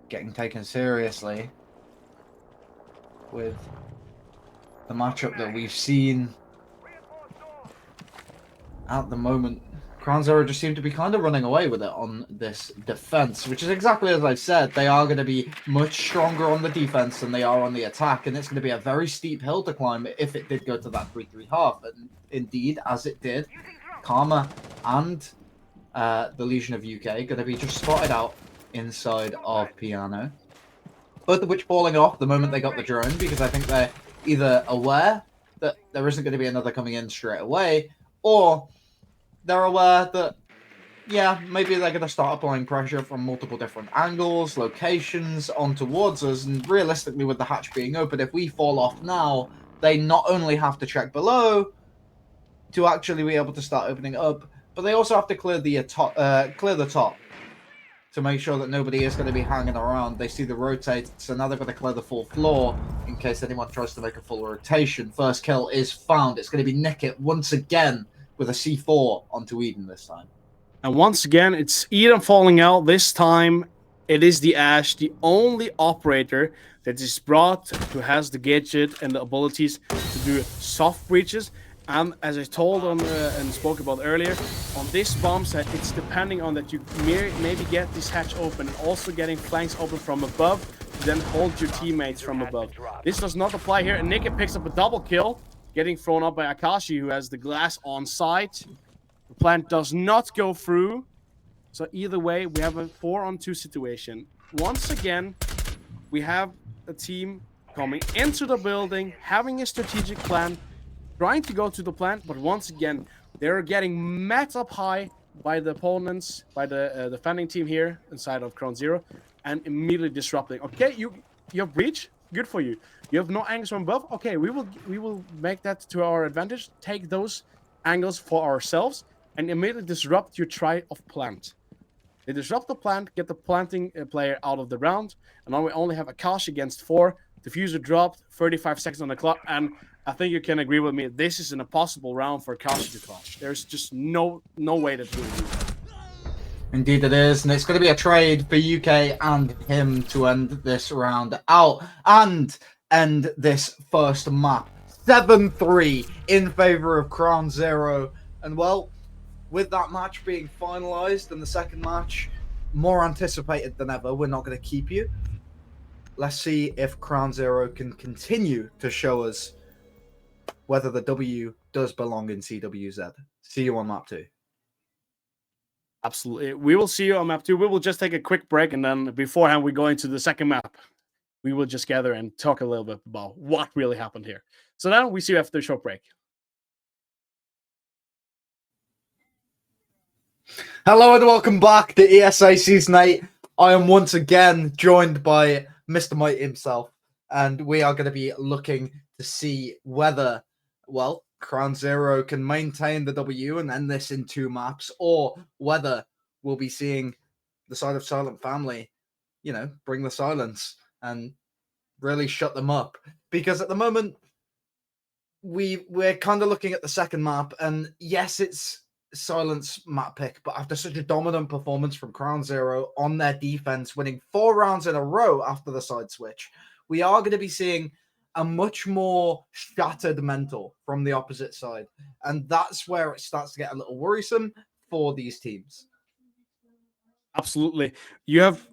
getting taken seriously with the matchup that we've seen at the moment. CrownZero just seem to be kind of running away with it on this defense, which is exactly as I said. They are going to be much stronger on the defense than they are on the attack, and it's going to be a very steep hill to climb if it did go to that 3-3 half. And indeed, as it did, Karma and the Legion of UK going to be just spotted out inside of Piano. Both of which falling off the moment they got the drone, because I think they're either aware that there isn't going to be another coming in straight away, or they're aware that, yeah, maybe they're going to start applying pressure from multiple different angles, locations, on towards us. And realistically, with the hatch being open, if we fall off now, they not only have to check below to actually be able to start opening up, but they also have to clear the top to make sure that nobody is going to be hanging around. They see the rotate, so now they've got to clear the full floor in case anyone tries to make a full rotation. First kill is found. It's going to be Nickit once again with a C4 onto Eden this time. And once again, it's Eden falling out. This time, it is the Ash, the only operator that is brought who has the gadget and the abilities to do soft breaches. And as I told on and spoke about earlier, on this bomb set, it's depending on that you maybe get this hatch open and also getting flanks open from above to then hold your teammates from above. This does not apply here, and Nickit picks up a double kill, getting thrown up by Akashi, who has the glass on site. The plant does not go through. So either way, we have a 4-on-2 situation. Once again, we have a team coming into the building, having a strategic plan, trying to go to the plant, but once again, they're getting met up high by the opponents, by the defending team here inside of CrownZero, and immediately disrupting. Okay, you have breach, good for you. You have no angles from above. Okay, we will make that to our advantage. Take those angles for ourselves and immediately disrupt your try of plant. They disrupt the plant, get the planting player out of the round, and now we only have Akash against 4. Diffuser dropped, 35 seconds on the clock, and I think you can agree with me. This is an impossible round for Akash to clutch. There's just no way that we will do that. Indeed it is, and it's going to be a trade for UK and him to end this round out and end this first map. 7-3 in favor of CrownZero. And well, with that match being finalized and the second match more anticipated than ever, we're not going to keep you. Let's see if CrownZero can continue to show us whether the W does belong in CWZ. See you on map 2. Absolutely. We will see you on map 2. We will just take a quick break, and then beforehand we go into the second map. We will just gather and talk a little bit about what really happened here. So now we see you after the short break. Hello and welcome back to ESA Season 8. I am once again joined by Mr. Might himself, and we are going to be looking to see whether, well, CrownZero can maintain the W and end this in 2 maps, or whether we'll be seeing the side of Silent Family, you know, bring the silence and really shut them up. Because at the moment, we're kind of looking at the second map, and yes, it's Silence map pick, but after such a dominant performance from CrownZero on their defense, winning 4 rounds in a row after the side switch, we are going to be seeing a much more shattered mental from the opposite side. And that's where it starts to get a little worrisome for these teams. Absolutely. You have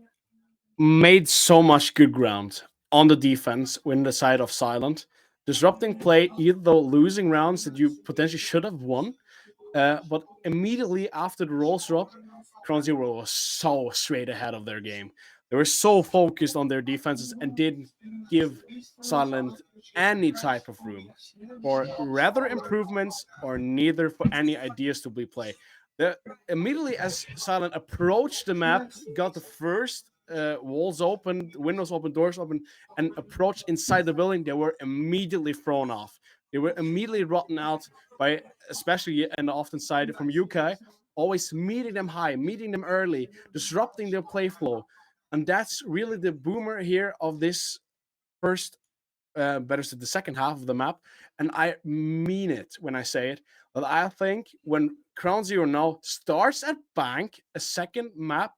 made so much good ground on the defense when the side of Silent, disrupting play, either though losing rounds that you potentially should have won. But immediately after the rolls drop, CrownZero was so straight ahead of their game. They were so focused on their defenses and didn't give Silent any type of room for rather improvements or neither for any ideas to be played. Immediately as Silent approached the map, got the first walls open, windows open, doors open, and approached inside the building, they were immediately thrown off. They were immediately rotten out by, especially and often side from UK, always meeting them high, meeting them early, disrupting their play flow. And that's really the boomer here of this first, better said, the second half of the map. And I mean it when I say it. But I think when CrownZero now starts at Bank, a second map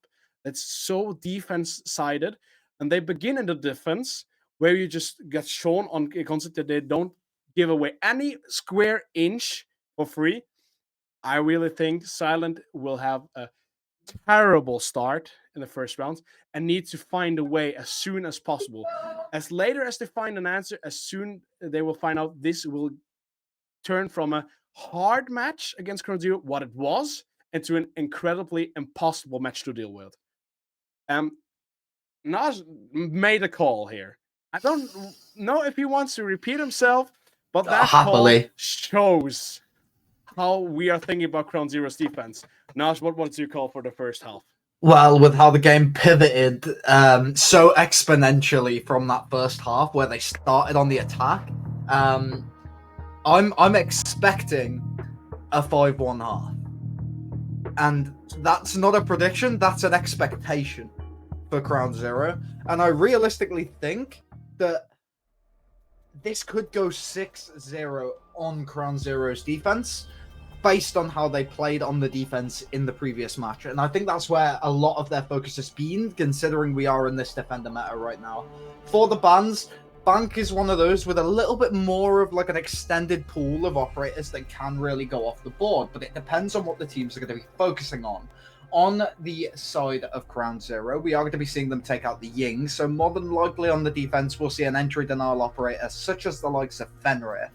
that's so defense-sided, and they begin in the defense, where you just get shown on a concept that they don't give away any square inch for free. I really think Silent will have a terrible start in the first round and need to find a way as soon as possible. As later as they find an answer, as soon they will find out this will turn from a hard match against CrownZero, what it was, into an incredibly impossible match to deal with. Naj made a call here. I don't know if he wants to repeat himself, but that Happily. call shows how we are thinking about CrownZero's defense. Naj, what was your call for the first half? Well, with how the game pivoted so exponentially from that first half, where they started on the attack, I'm expecting a 5-1 half, and that's not a prediction. That's an expectation for CrownZero, and I realistically think that this could go 6-0 on CrownZero's defense, based on how they played on the defense in the previous match. And I think that's where a lot of their focus has been, considering we are in this defender meta right now. For the bans, Bank is one of those with a little bit more of like an extended pool of operators that can really go off the board, but it depends on what the teams are going to be focusing on. On the side of CrownZero, we are going to be seeing them take out the Ying, so more than likely on the defense, we'll see an entry denial operator such as the likes of Fenrir,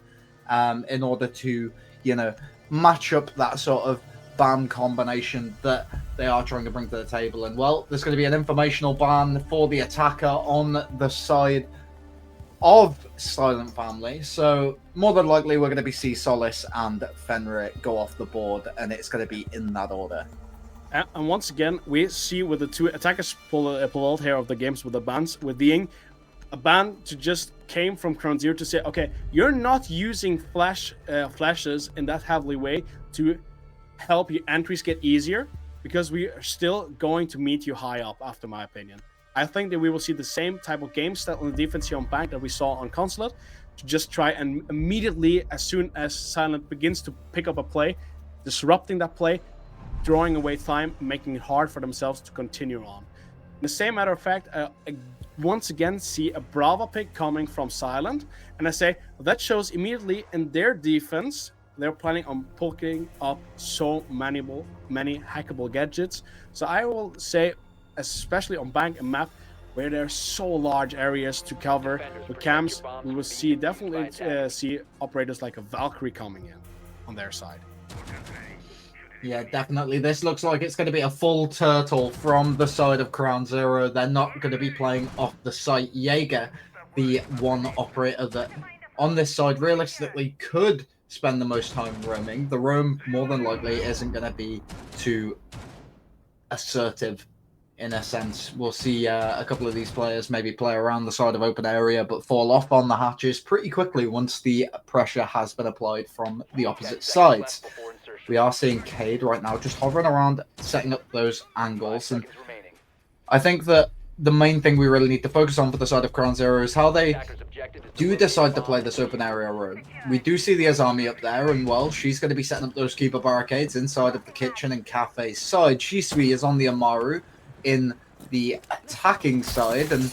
in order to, you know, match up that sort of ban combination that they are trying to bring to the table. And well, there's going to be an informational ban for the attacker on the side of Silent Family, so more than likely we're going to be see Solace and Fenrir go off the board, and it's going to be in that order. And once again, we see with the two attackers pull out here of the games with the bans, with the Ying, a ban to just came from CrownZero to say, okay, you're not using flashes in that heavily way to help your entries get easier, because we are still going to meet you high up, after my opinion. I think that we will see the same type of game style on the defense here on Bank that we saw on Consulate, to just try and immediately, as soon as Silent begins to pick up a play, disrupting that play, drawing away time, making it hard for themselves to continue on. In the same matter of fact, I once again see a Brava pick coming from Silent, and I say, well, that shows immediately in their defense, they're planning on picking up so many hackable gadgets. So I will say, especially on Bank and map, where there are so large areas to cover with cams, we will see definitely see operators like a Valkyrie coming in on their side. Yeah, definitely. This looks like it's going to be a full turtle from the side of CrownZero. They're not going to be playing off the site. Jaeger, the one operator that on this side realistically could spend the most time roaming. The roam more than likely isn't going to be too assertive in a sense. We'll see a couple of these players maybe play around the side of open area, but fall off on the hatches pretty quickly once the pressure has been applied from the opposite sides. We are seeing Cade right now just hovering around, setting up those angles, and I think that the main thing we really need to focus on for the side of CrownZero is how they do decide to play this open area road. We do see the Azami up there, and well, she's going to be setting up those keeper barricades inside of the kitchen and cafe side. Shisui is on the Amaru in the attacking side, and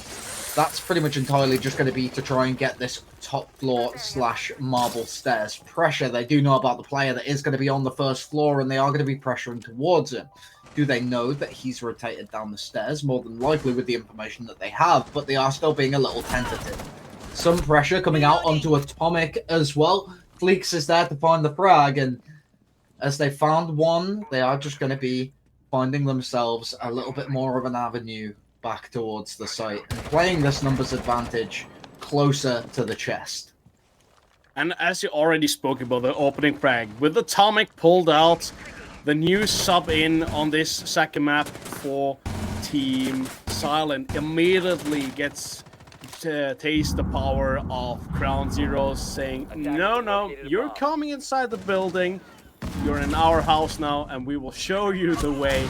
that's pretty much entirely just going to be to try and get this top floor / marble stairs pressure. They do know about the player that is going to be on the first floor, and they are going to be pressuring towards him. Do they know that he's rotated down the stairs? More than likely with the information that they have, but they are still being a little tentative. Some pressure coming out onto Atomic as well. Fleeks is there to find the frag, and as they found one, they are just going to be finding themselves a little bit more of an avenue back towards the site and playing this numbers advantage closer to the chest. And as you already spoke about the opening frag, with Atomic pulled out, the new sub in on this second map for Team Silent immediately gets taste the power of CrownZero saying, no, you're coming inside the building. You're in our house now, and we will show you the way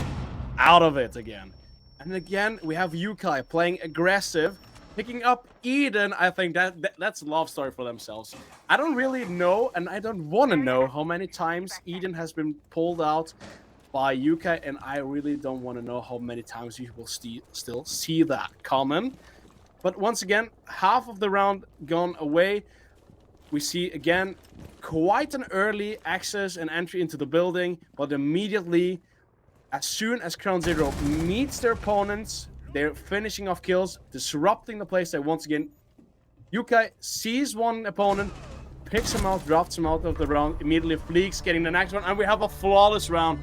out of it again. And again, we have Yukai playing aggressive, picking up Eden. I think that's a love story for themselves. I don't really know, and I don't want to know how many times Eden has been pulled out by Yukai, and I really don't want to know how many times you will still see that common. But once again, half of the round gone away. We see again quite an early access and entry into the building, but immediately, as soon as CrownZero meets their opponents, they're finishing off kills, disrupting the playset once again. Yukai sees one opponent, picks him out, drops him out of the round, immediately Fleeks getting the next one, and we have a flawless round.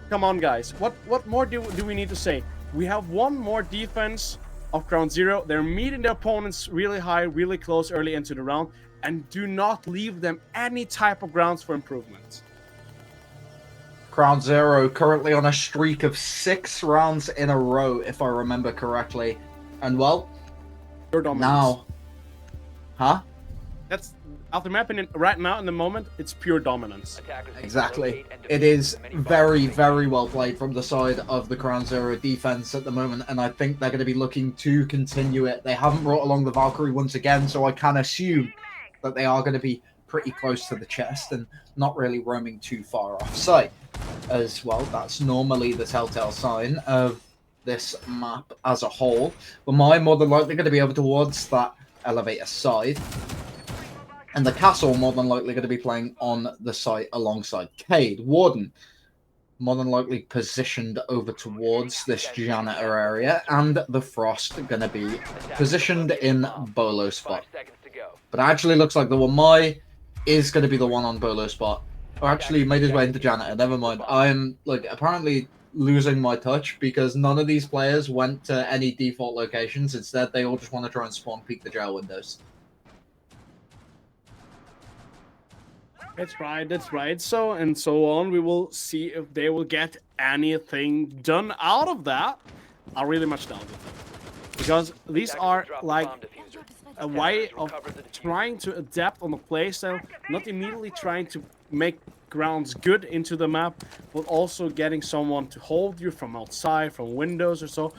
Come on, guys. What more do we need to say? We have one more defense of CrownZero. They're meeting their opponents really high, really close early into the round, and do not leave them any type of grounds for improvement. CrownZero currently on a streak of 6 rounds in a row, if I remember correctly. And well, Pure dominance. now, huh? That's, after my opinion, right now in the moment, it's pure dominance. Exactly. It is very, very well played from the side of the CrownZero defense at the moment, and I think they're going to be looking to continue it. They haven't brought along the Valkyrie once again, so I can assume that they are going to be pretty close to the chest and not really roaming too far off site. As well, that's normally the telltale sign of this map as a whole. But my more than likely going to be over towards that elevator side. And the castle more than likely going to be playing on the site alongside Cade. Warden more than likely positioned over towards this janitor area. And the Frost going to be positioned in Bolo spot. But it actually looks like the Wamai is going to be the one on Bolo spot. Or actually made his way into janitor. Never mind. I'm apparently losing my touch because none of these players went to any default locations. Instead, they all just want to try and spawn peek the jail windows. That's right. So and so on. We will see if they will get anything done out of that. I really much doubt it. Because these are like a way of trying to adapt on the playstyle, not immediately trying to make grounds good into the map, but also getting someone to hold you from outside, from windows or so.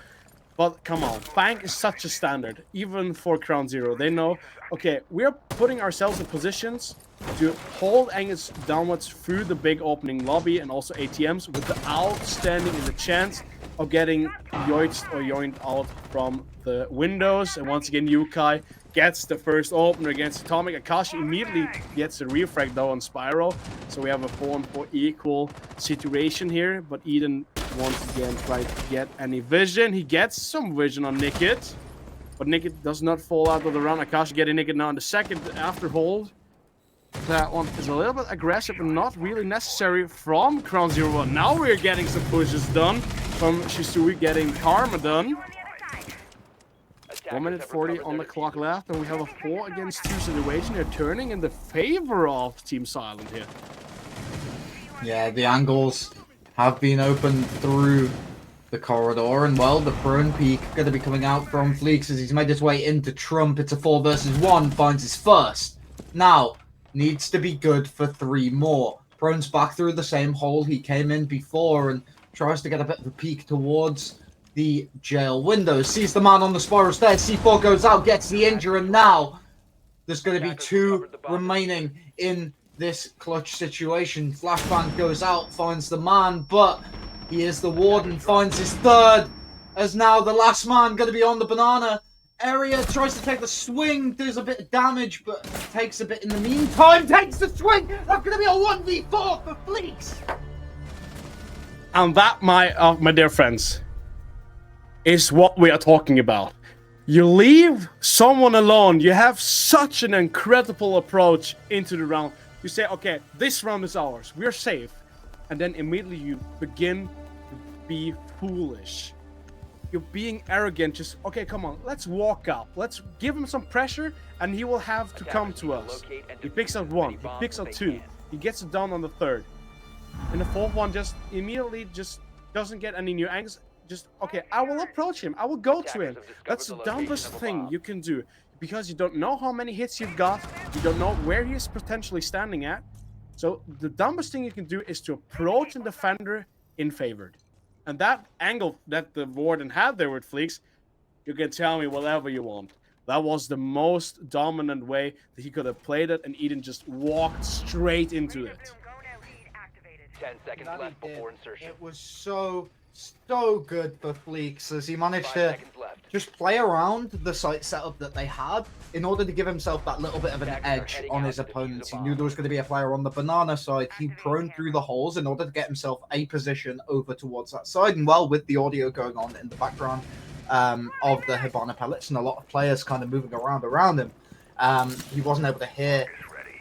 But come on, Fang is such a standard, even for CrownZero. They know, okay, we're putting ourselves in positions to hold angles downwards through the big opening lobby and also ATMs without standing in the chance of getting yoinked out from the windows. And once again, Yukai gets the first opener against Atomic. Akashi immediately gets the refrag though on Spyro. So we have a 4-on-4 equal situation here. But Eden once again tries to get any vision. He gets some vision on Nickit. But Nickit does not fall out of the round. Akashi getting Nickit now in the second after hold. That one is a little bit aggressive and not really necessary from CrownZero. Now we're getting some pushes done from Shisui, getting Karma done. 1 minute 40 on the clock left, and we have a 4 against 2 situation here, turning in the favor of Team Silent here. Yeah, the angles have been opened through the corridor, and well, the prone peak going to be coming out from Fleeks as he's made his way into Trump. It's a 4 versus 1, finds his first. Now, needs to be good for 3 more. Prone's back through the same hole he came in before and tries to get a bit of a peek towards the jail window. Sees the man on the spiral stairs. C4 goes out, gets the injury, and now there's going to be 2 remaining in this clutch situation. Flashbang goes out, finds the man, but he is the warden, finds his third, as now the last man going to be on the banana area, tries to take the swing, does a bit of damage, but takes a bit in the meantime, takes the swing. That's going to be a 1v4 for Fleeks. And that, my dear friends, is what we are talking about. You leave someone alone. You have such an incredible approach into the round. You say, okay, this round is ours. We're safe. And then immediately you begin to be foolish. You're being arrogant. Just, okay, come on. Let's walk up. Let's give him some pressure, and he will have to come to us. He picks out 1. He picks out 2. He gets it down on the 3rd. And the 4th one just immediately just doesn't get any new angles. just, okay, I will approach him. I will go to him. Attackers have discovered That's the the location dumbest of a thing bomb. you can do because you don't know how many hits you've got. You don't know where he is potentially standing at. So the dumbest thing you can do is to approach a defender in favored. And that angle that the warden had there with Fleeks, you can tell me whatever you want. That was the most dominant way that he could have played it, and Eden just walked straight into it. 10 seconds That he left did. before insertion. It was so good for Fleeks as he managed 5 to seconds left. just play around the site setup that they had in order to give himself that little bit of an Attackers are edge heading on out his to defuse opponents. a He knew there was going to be a player on the banana side. He prone through the holes in order to get himself a position over towards that side. And well, with the audio going on in the background of the Hibana pellets and a lot of players kind of moving around him, he wasn't able to hear,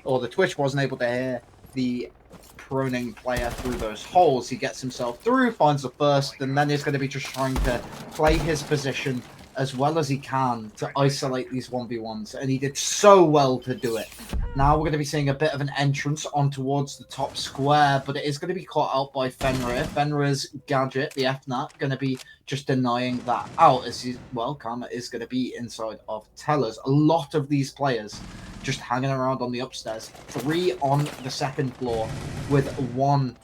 or the Twitch wasn't able to hear the proning player through those holes. He gets himself through, finds the first, and then he's going to be just trying to play his position as well as he can to isolate these 1v1s, and he did so well to do it. Now we're going to be seeing a bit of an entrance on towards the top square, but it is going to be caught out by Fenrir. Fenrir's gadget, the FNAT, going to be just denying that out as he, well, Karma is going to be inside of Tellers. A lot of these players just hanging around on the upstairs. 3 on the second floor with 1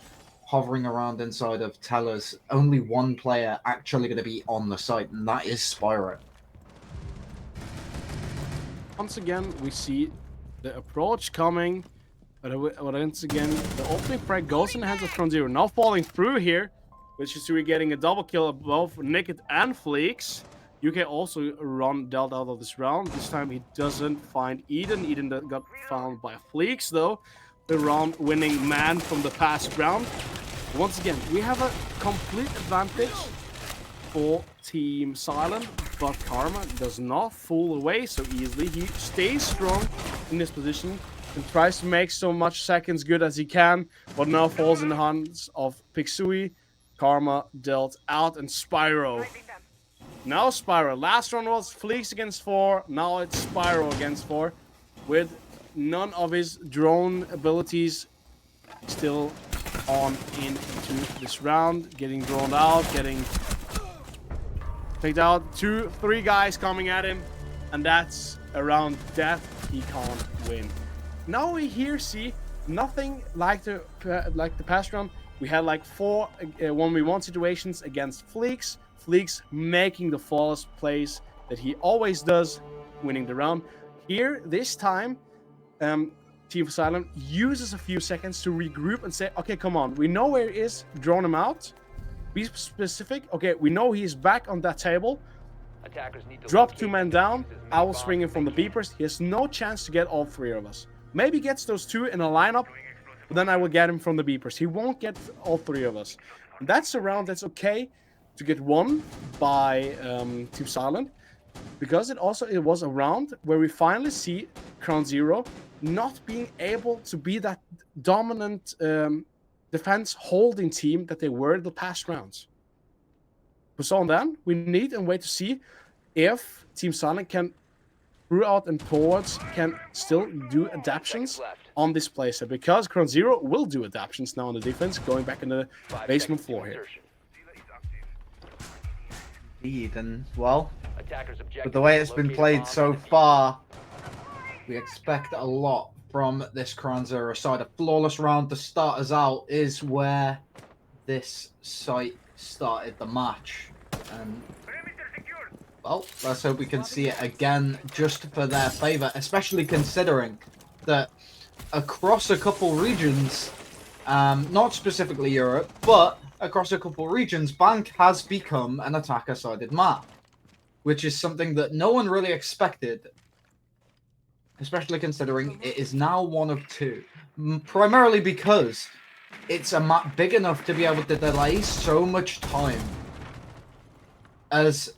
hovering around inside of Tellers. Only 1 player actually going to be on the site, and that is Spyro. Once again, we see the approach coming, but once again, the opening frag goes in the hands of CrownZero. Now falling through here, which is we're getting a double kill of both Nicked and Fleeks. UK also dealt out of this round. This time he doesn't find Eden. Eden got found by Fleeks, though. The round winning man from the past round. Once again, we have a complete advantage for Team Silent, but Karma does not fall away so easily. He stays strong in this position and tries to make so much seconds good as he can, but now falls in the hands of Pixui. Karma dealt out, and Spyro. Now Spyro. Last round was Fleeks against 4. Now it's Spyro against 4. With none of his drone abilities still on into this round. Getting drawn out. Getting picked out. 2, 3 guys coming at him. And that's a round death he can't win. Now we here see nothing like the past round. We had like 4 1v1 situations against Fleeks. Fleeks making the flawless plays that he always does, winning the round. Here, this time, Team Silent uses a few seconds to regroup and say, okay, come on, we know where he is, drone him out. Be specific. Okay, we know he's back on that table. Attackers need to Drop 2 locate men and down. defuse as many I will bombs swing him as from the they can. beepers. He has no chance to get all 3 of us. Maybe gets those 2 in a lineup, but then I will get him from the beepers. He won't get all 3 of us. And that's a round that's okay to get won by Team Silent, because it was a round where we finally see CrownZero not being able to be that dominant defense holding team that they were in the past rounds. So on then, we need and wait to see if Team Silent can, throughout and towards, can still do adaptations on this playset, because CrownZero will do adaptions now on the defense, going back in the 5 basement seconds to floor here. insertion. Indeed, and well, Attackers objective with the way is it's to been locate a played bomb so and defuse it. far, we expect a lot from this CrownZero side. A flawless round to start us out is where this site started the match. And well, let's hope we can see it again just for their favor, especially considering that across a couple regions, not specifically Europe, but across a couple regions, Bank has become an attacker-sided map, which is something that no one really expected, especially considering it is now one of 2, primarily because it's a map big enough to be able to delay so much time as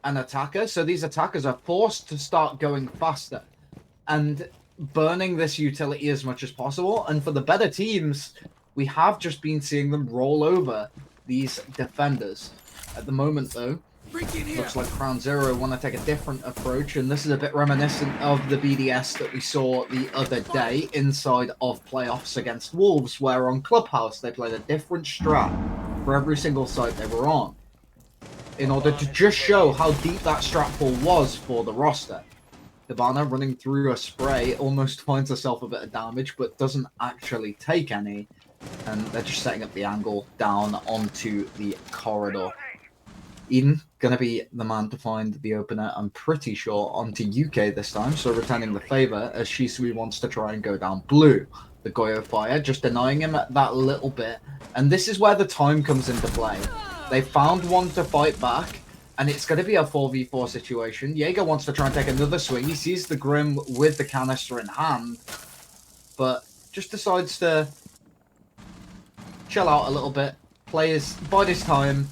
an attacker. So these attackers are forced to start going faster and burning this utility as much as possible. And for the better teams, we have just been seeing them roll over these defenders. At the moment, though, looks like CrownZero want to take a different approach, and this is a bit reminiscent of the BDS that we saw the other day inside of playoffs against Wolves, where on Clubhouse they played a different strat for every single site they were on. in order to just show how deep that strat pool was for the roster. Hibana running through a spray almost finds herself a bit of damage, but doesn't actually take any. And they're just setting up the angle down onto the corridor. Eden going to be the man to find the opener, I'm pretty sure, onto UK this time. So returning the favor as Shisui wants to try and go down blue. The Goyo Fire just denying him that little bit. And this is where the time comes into play. They found one to fight back. And it's going to be a 4v4 situation. Jaeger wants to try and take another swing. He sees the Grim with the canister in hand. But just decides to chill out a little bit. Bide his time.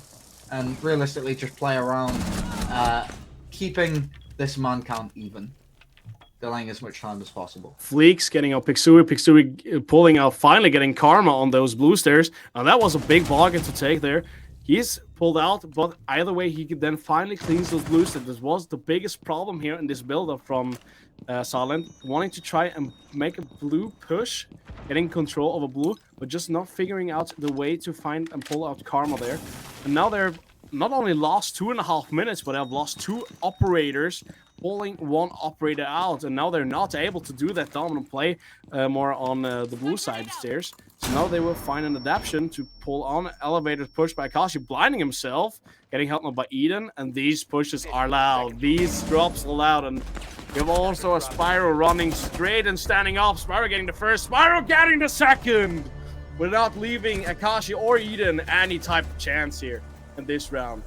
And realistically just play around. Keeping this man count even. Delaying as much time as possible. Fleeks getting out Pixui. Pixui pulling out, finally getting Karma on those blue stairs. And that was a big bargain to take there. He's pulled out, but either way, he then finally cleans those blues. This was the biggest problem here in this build-up from Silent, wanting to try and make a blue push, getting control of a blue, but just not figuring out the way to find and pull out Karma there. And now they're not only lost 2.5 minutes, but have lost 2 operators, pulling 1 operator out, and now they're not able to do that dominant play more on the blue side of the stairs. So now they will find an adaptation to pull on elevator push by Akashi, blinding himself, getting helped by Eden, and these pushes are loud. These drops are loud, and we have also a Spyro running straight and standing up. Spyro getting the first, Spyro getting the second, without leaving Akashi or Eden any type of chance here in this round.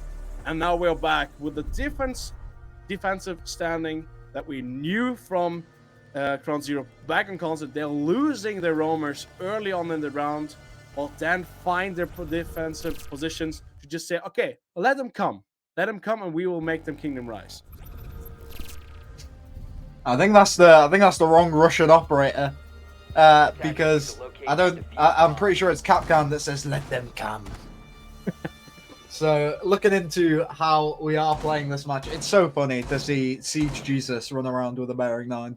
And now we're back with the defensive standing that we knew from CrownZero back on console. They're losing their roamers early on in the round, but then find their defensive positions to just say, okay, let them come, and we will make them Kingdom Rise. I think that's the wrong Russian operator, because I'm pretty sure it's Capcom that says let them come. So, looking into how we are playing this match, it's so funny to see Siege Jesus run around with a bearing 9.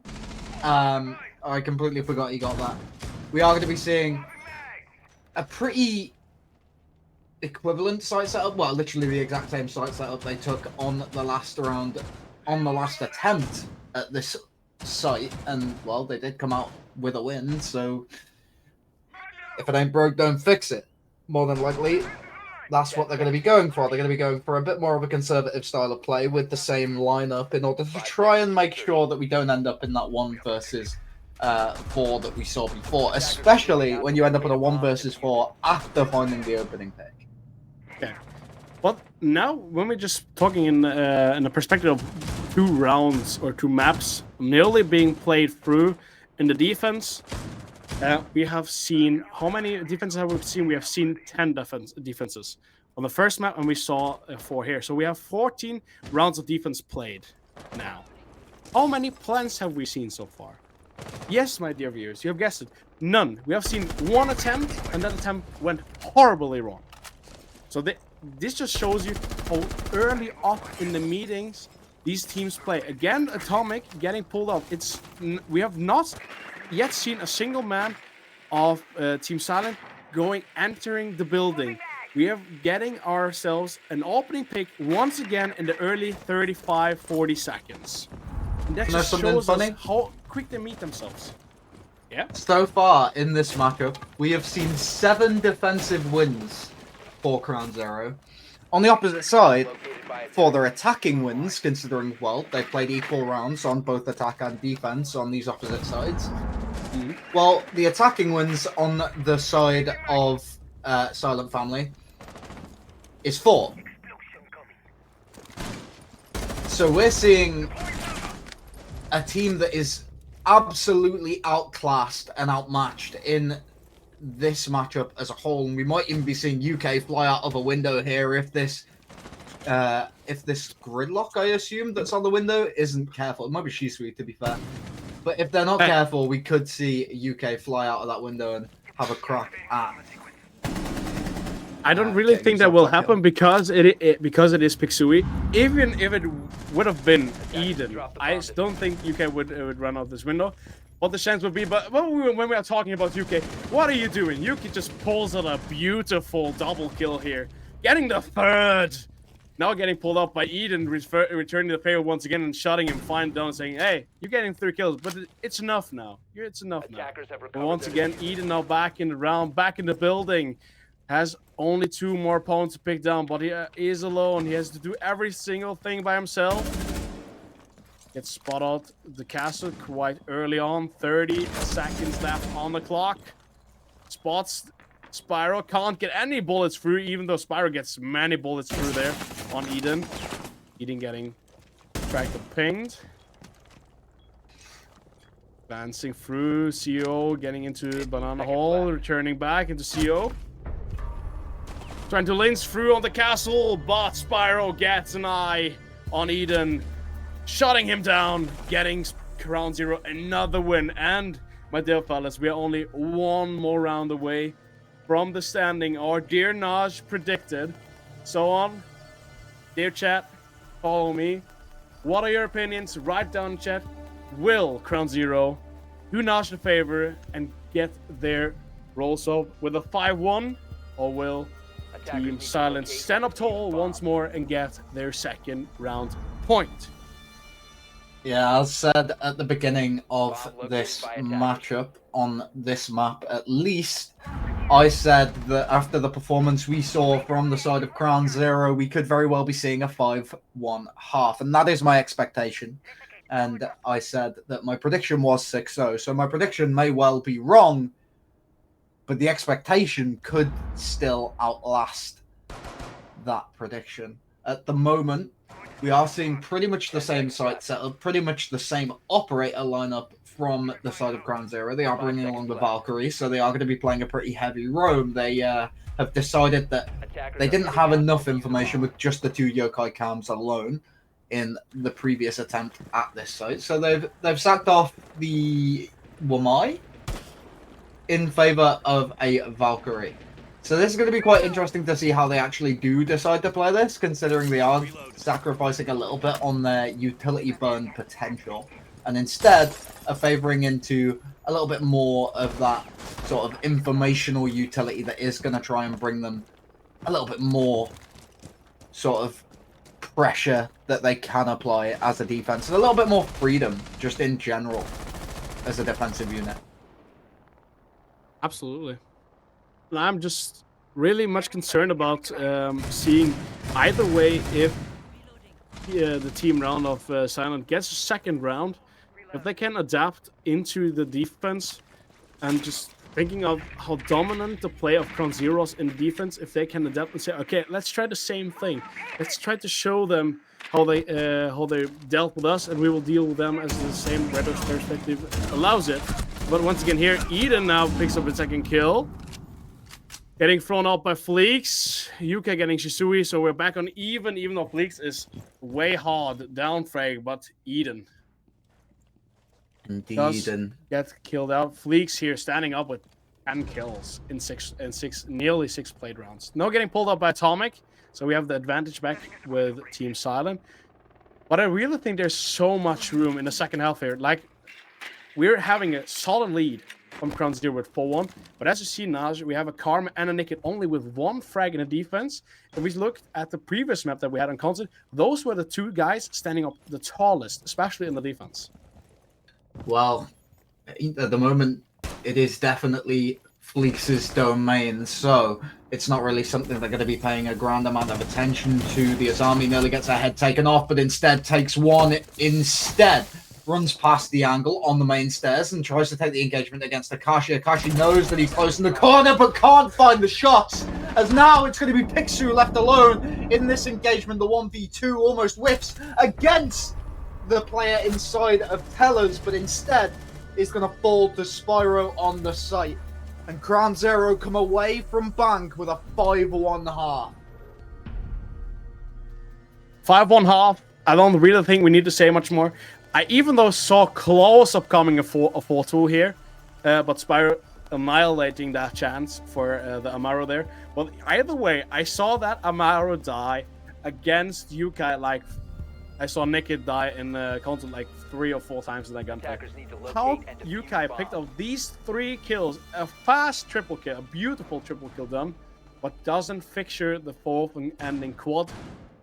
I completely forgot he got that. We are going to be seeing a pretty equivalent site setup. Well, literally the exact same site setup they took on the last round, on the last attempt at this site. And, well, they did come out with a win, so if it ain't broke, don't fix it. More than likely, that's what they're going to be going for. They're going to be going for a bit more of a conservative style of play with the same lineup in order to try and make sure that we don't end up in that 1 versus 4 that we saw before, especially when you end up in a 1 versus 4 after finding the opening pick. Okay. But now, when we're just talking in the perspective of 2 rounds or 2 maps nearly being played through in the defense, we have seen, how many defenses have we seen? We have seen 10 defenses on the first map, and we saw 4 here. So we have 14 rounds of defense played now. How many plans have we seen so far? Yes, my dear viewers, you have guessed it. None. We have seen 1 attempt, and that attempt went horribly wrong. So this just shows you how early up in the meetings these teams play. Again, Atomic getting pulled out. We have not yet seen a single man of Team Silent entering the building. We are getting ourselves an opening pick once again in the early 35-40 seconds. And that just shows us how quick they meet themselves. Yeah. So far in this matchup, we have seen 7 defensive wins for CrownZero. On the opposite side, for their attacking wins, considering, well, they played equal rounds on both attack and defense on these opposite sides. Well, the attacking wins on the side of Silent Family is 4. So we're seeing a team that is absolutely outclassed and outmatched in this matchup as a whole, and we might even be seeing UK fly out of a window here if this gridlock, I assume, that's on the window isn't careful. It might be Shisui, to be fair. But if they're not careful, we could see UK fly out of that window and have a crack at... I don't really think that will happen because it is Pixui. Even if it would have been Eden, I don't think UK would run out this window. What the chance would be, but when we are talking about UK, what are you doing? UK just pulls out a beautiful double kill here, getting the 3rd. Now getting pulled up by Eden, returning the favor once again and shutting him fine down, saying, "Hey, you're getting 3 kills, but it's enough now. It's enough now." Attackers have But recovered once their again, defuse. Eden now back in the round, back in the building. Has only 2 more opponents to pick down, but he is alone. He has to do every single thing by himself. Gets spot out the castle quite early on. 30 seconds left on the clock. Spots Spyro, can't get any bullets through, even though Spyro gets many bullets through there on Eden. Eden getting cracked and pinged. Advancing through, CO getting into Banana Hall, returning back into CO. Trying to lynch through on the castle, but Spyro gets an eye on Eden. Shutting him down, getting CrownZero another win. And, my dear fellas, we are only 1 more round away from the standing. Our dear Naj predicted. So on, dear chat, follow me. What are your opinions? Write down in chat. Will CrownZero do Naj a favor and get their rolls up with a 5-1? Or will Team Silence stand up tall once more and get their 2nd round point? Yeah, as said at the beginning of Bomb this located by matchup on this map, at least, I said that after the performance we saw from the side of CrownZero, we could very well be seeing a 5-1 half, and that is my expectation. And I said that my prediction was 6-0, so my prediction may well be wrong, but the expectation could still outlast that prediction. At the moment, we are seeing pretty much the same site setup, pretty much the same operator lineup from the side of CrownZero. They are bringing along the Valkyrie, so they are going to be playing a pretty heavy roam. They have decided that they didn't have enough information with just the 2 yokai cams alone in the previous attempt at this site, so they've sacked off the Wamai in favor of a Valkyrie. So this is going to be quite interesting to see how they actually do decide to play this, considering they are sacrificing a little bit on their utility burn potential, and instead are favoring into a little bit more of that sort of informational utility that is going to try and bring them a little bit more sort of pressure that they can apply as a defense, and a little bit more freedom just in general as a defensive unit. Absolutely. And I'm just really much concerned about seeing either way if the team round of Silent gets a 2nd round, if they can adapt into the defense, and just thinking of how dominant the play of CrownZero's in defense, if they can adapt and say, okay, let's try the same thing. Let's try to show them how they dealt with us, and we will deal with them as the same perspective allows it. But once again here, Eden now picks up a 2nd kill. Getting thrown out by Fleeks. Yuka getting Shisui, so we're back on even though Fleeks is way hard down frag, but Eden does get killed out. Fleeks here standing up with 10 kills in nearly 6 played rounds. No getting pulled up by Atomic, so we have the advantage back with Team Silent. But I really think there's so much room in the 2nd half here. Like, we're having a solid lead from CrownZero with 4-1. But as you see now, we have a Karma and a Nickit only with 1 frag in the defense. If we look at the previous map that we had on console, those were the 2 guys standing up the tallest, especially in the defense. Well, at the moment, it is definitely Fleeks' domain, so it's not really something they're going to be paying a grand amount of attention to. The Azami nearly gets her head taken off, but instead takes one instead. Runs past the angle on the main stairs and tries to take the engagement against Akashi. Akashi knows that he's close in the corner, but can't find the shots. As now it's going to be Pixu left alone in this engagement. The 1v2 almost whiffs against the player inside of Tellers, but instead is going to fall to Spyro on the site. And CrownZero come away from Bank with a 5-1 half. 5-1 half. I don't really think we need to say much more. I even though saw close upcoming a 4-2 here, but Spyro annihilating that chance for the Amaro there. But either way, I saw that Amaro die against Yukai. Like, I saw Nickit die in the console like 3 or 4 times in that gunplay. How Yukai picked up these 3 kills, a fast triple kill, a beautiful triple kill done, but doesn't fixture the 4th and ending quad.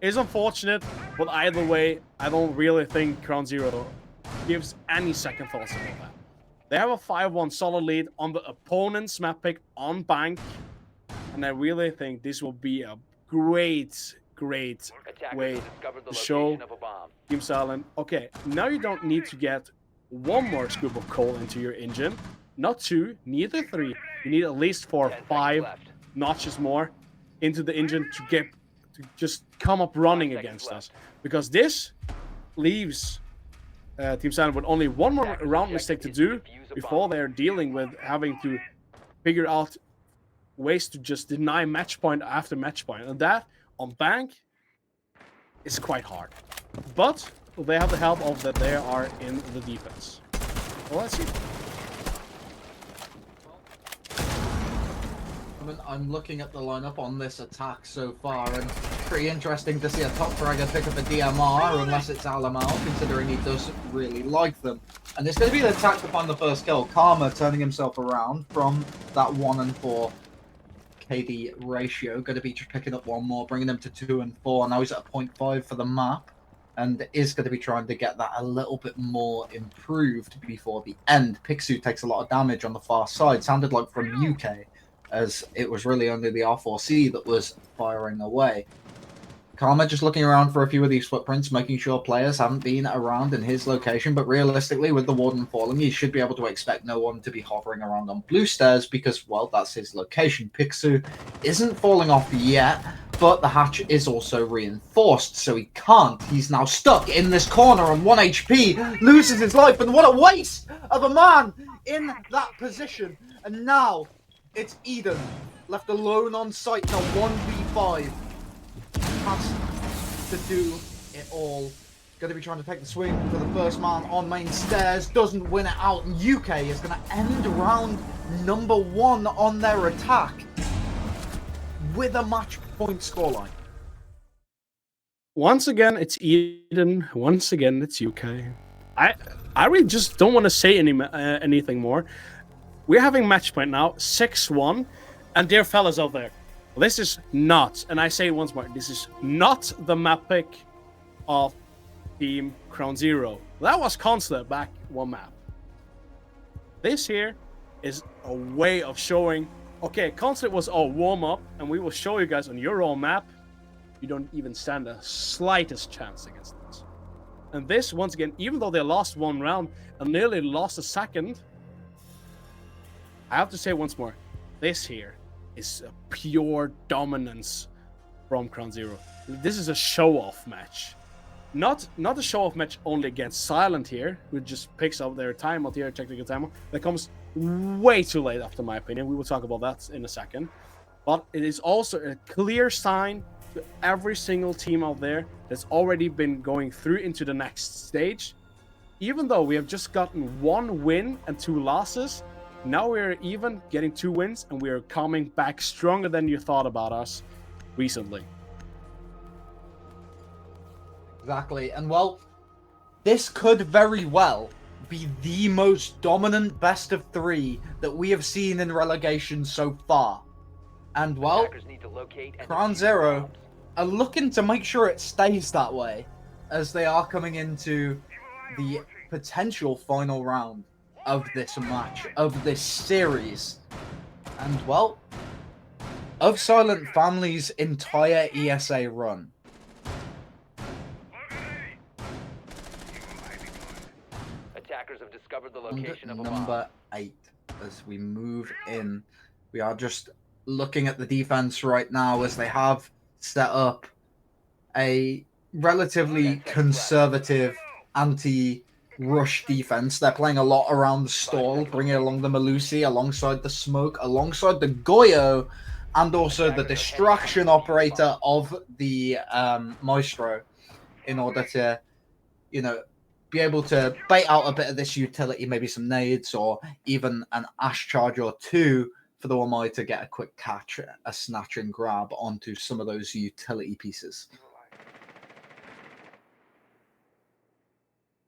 It's unfortunate, but either way, I don't really think CrownZero gives any second thoughts about that. They have a 5-1 solid lead on the opponent's map pick on Bank, and I really think this will be a great way to show Team Silent, okay, now you don't need to get one more scoop of coal into your engine, not 2, neither 3. You need at least 4 or 5 notches more into the engine to just come up running against us, because this leaves Team Silent with only one more round mistake to do before they're dealing with having to figure out ways to just deny match point after match point, and that on Bank is quite hard. But they have the help of that they are in the defense. Well, let's see. I'm looking at the lineup on this attack so far, and pretty interesting to see a top fragger pick up a DMR, unless it's Alamal, considering he doesn't really like them. And it's going to be the attack to find the first kill. Karma turning himself around from that 1 and 4 KD ratio. Going to be just picking up one more, bringing them to 2 and 4. Now he's at a 0.5 for the map, and is going to be trying to get that a little bit more improved before the end. Pixu takes a lot of damage on the far side. Sounded like from UK, as it was really only the R4C that was firing away. Karma just looking around for a few of these footprints, making sure players haven't been around in his location, but realistically, with the Warden falling, he should be able to expect no one to be hovering around on blue stairs because, well, that's his location. Pixu isn't falling off yet, but the hatch is also reinforced, so he can't. He's now stuck in this corner on 1 HP, loses his life, and what a waste of a man in that position. And now it's Eden, left alone on site in a 1v5. Has to do it all. Going to be trying to take the swing for the first man on main stairs. Doesn't win it out. And UK is going to end round number 1 on their attack with a match point scoreline. Once again, it's Eden. Once again, it's UK. I really just don't want to say anything more. We're having match point now, 6-1. And dear fellas out there, this is not, and I say it once more, this is not the map pick of Team CrownZero. That was Consulate back one map. This here is a way of showing, okay, Consulate was all warm-up, and we will show you guys on your own map, you don't even stand the slightest chance against this. And this, once again, even though they lost 1 round and nearly lost a second, I have to say once more, this here is a pure dominance from CrownZero. This is a show-off match. Not a show-off match only against Silent here, who just picks up their timeout here, technical timeout. That comes way too late, after my opinion. We will talk about that in a second. But it is also a clear sign to every single team out there that's already been going through into the next stage. Even though we have just gotten 1 win and 2 losses, now we're even getting 2 wins, and we're coming back stronger than you thought about us recently. Exactly. And, well, this could very well be the most dominant best of 3 that we have seen in relegation so far. And, well, CrownZero are looking to make sure it stays that way, as they are coming into the potential final round of this match, of this series. And, well, of Silent Family's entire ESA run. Attackers have discovered the location of a bomb. Number 8, as we move in. We are just looking at the defense right now, as they have set up a relatively conservative anti-rush defense. They're playing a lot around the stall, bringing along the Malusi, alongside the smoke, alongside the Goyo, and also the distraction operator of the Maestro, in order to, you know, be able to bait out a bit of this utility, maybe some nades or even an Ash charge or 2 for the Wamai to get a quick catch, a snatch and grab onto some of those utility pieces.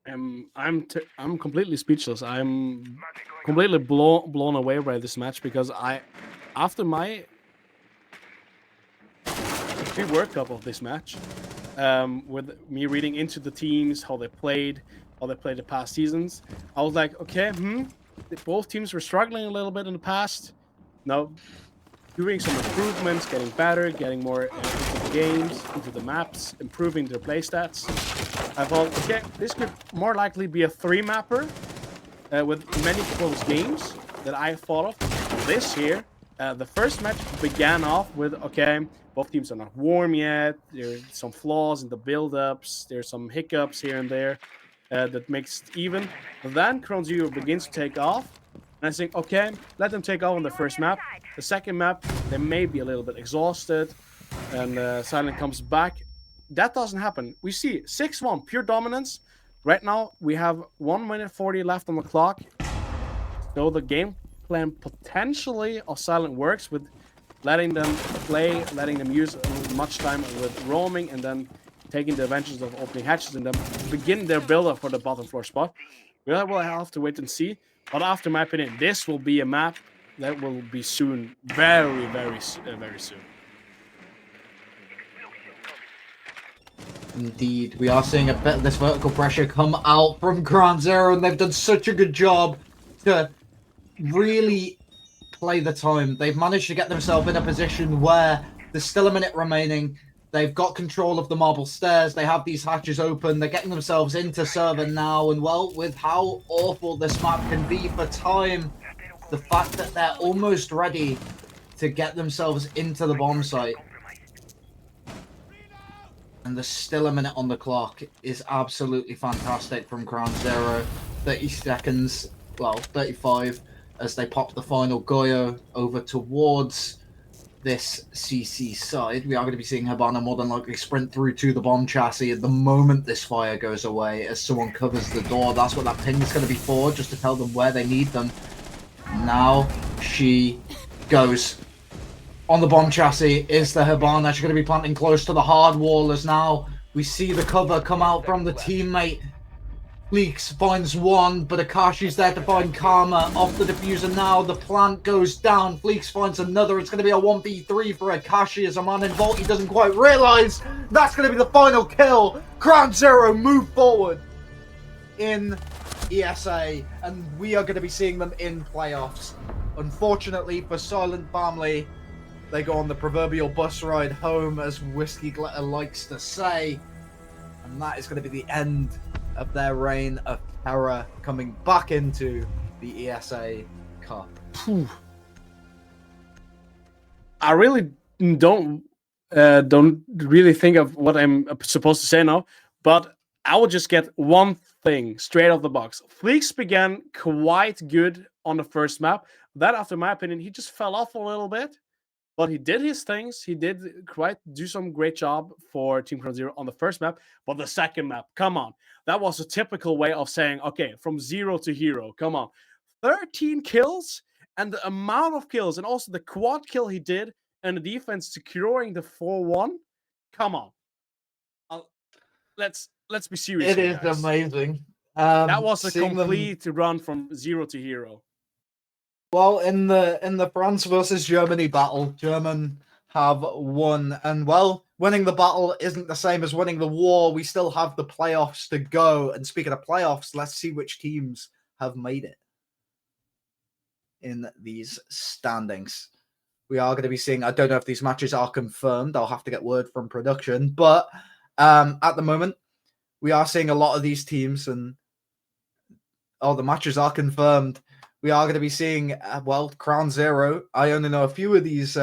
I'm completely speechless. I'm completely blown away by this match, because after my pre-World Cup of this match, with me reading into the teams, how they played the past seasons, I was like, okay, both teams were struggling a little bit in the past. Now, doing some improvements, getting better, getting more into the games, into the maps, improving their play stats. I thought, okay, this could more likely be a 3-mapper with many close games that I thought of. This year, the first match began off with, okay, both teams are not warm yet. There's some flaws in the build-ups. There's some hiccups here and there that makes it even. But then CrownZero begins to take off. And I think, okay, let them take off on the first map. The second map, they may be a little bit exhausted. And Silent comes back. That doesn't happen. We see 6-1, pure dominance. Right now, we have 1 minute 40 left on the clock. So the game plan potentially of Silent works with letting them play, letting them use much time with roaming, and then taking the advantage of opening hatches and then begin their build-up for the bottom floor spot. We will have to wait and see. But after my opinion, this will be a map that will be soon, very, very soon. Indeed, we are seeing a bit of this vertical pressure come out from CrownZero, and they've done such a good job to really play the time. They've managed to get themselves in a position where there's still a minute remaining. They've got control of the marble stairs. They have these hatches open. They're getting themselves into server now. And, well, with how awful this map can be for time, the fact that they're almost ready to get themselves into the bomb site, and there's still a minute on the clock, is absolutely fantastic from CrownZero. 30 seconds, well, 35, as they pop the final Goyo over towards this CC side. We are going to be seeing Habana more than likely sprint through to the bomb chassis at the moment this fire goes away, as someone covers the door. That's what that ping is going to be for, just to tell them where they need them. Now she goes. On the bomb chassis is the Habana. She's going to be planting close to the hard wall, as now we see the cover come out from the teammate. Fleeks finds one, but Akashi's there to find Karma off the diffuser now. The plant goes down. Fleeks finds another. It's going to be a 1v3 for Akashi, as a man in Vault, he doesn't quite realise that's going to be the final kill. CrownZero move forward in ESA, and we are going to be seeing them in playoffs. Unfortunately for Silent Family, they go on the proverbial bus ride home, as Whiskey Glitter likes to say. And that is going to be the end of their reign of terror, coming back into the ESA Cup. I really don't really think of what I'm supposed to say now, but I will just get one thing straight off the box. Fleeks began quite good on the first map. That, after my opinion, he just fell off a little bit. But he did his things. He did do some great job for Team CrownZero on the first map. But the second map, come on. That was a typical way of saying, okay, from 0 to hero, come on. 13 kills, and the amount of kills, and also the quad kill he did, and the defense securing the 4-1. Come on. Let's be serious. It is guys. Amazing. That was a complete run from 0 to hero. Well, in the France versus Germany battle, German have won. And, well, winning the battle isn't the same as winning the war. We still have the playoffs to go. And speaking of playoffs, let's see which teams have made it in these standings. We are going to be seeing, I don't know if these matches are confirmed. I'll have to get word from production. But at the moment, we are seeing a lot of these teams, and the matches are confirmed. We are going to be seeing, well, CrownZero. I only know a few of these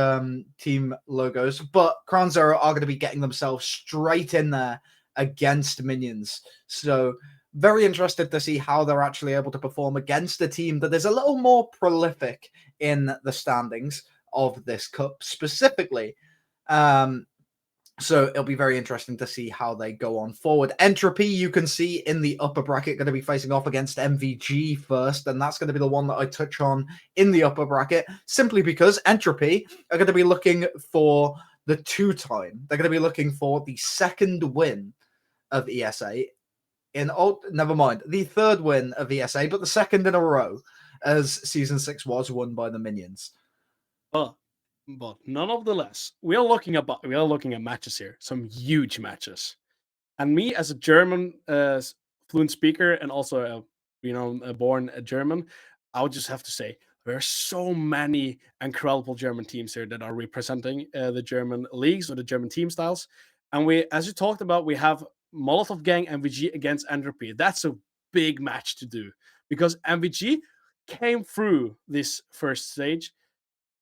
team logos, but CrownZero are going to be getting themselves straight in there against Minions. So very interested to see how they're actually able to perform against a team that is a little more prolific in the standings of this cup specifically. So it'll be very interesting to see how they go on forward. Entropy, you can see in the upper bracket, going to be facing off against MVG first, and that's going to be the one that I touch on in the upper bracket, simply because Entropy are going to be looking for the 2-time. They're going to be looking for the second win of ESA the third win of ESA, but the second in a row, as Season 6 was won by the Minions. But nonetheless, we are looking at matches here, some huge matches. And me as a German fluent speaker and also a born German, I would just have to say there are so many incredible German teams here that are representing the German leagues or the German team styles. And we, as you talked about, we have Molotov Gang MVG against Entropy. That's a big match to do because MVG came through this first stage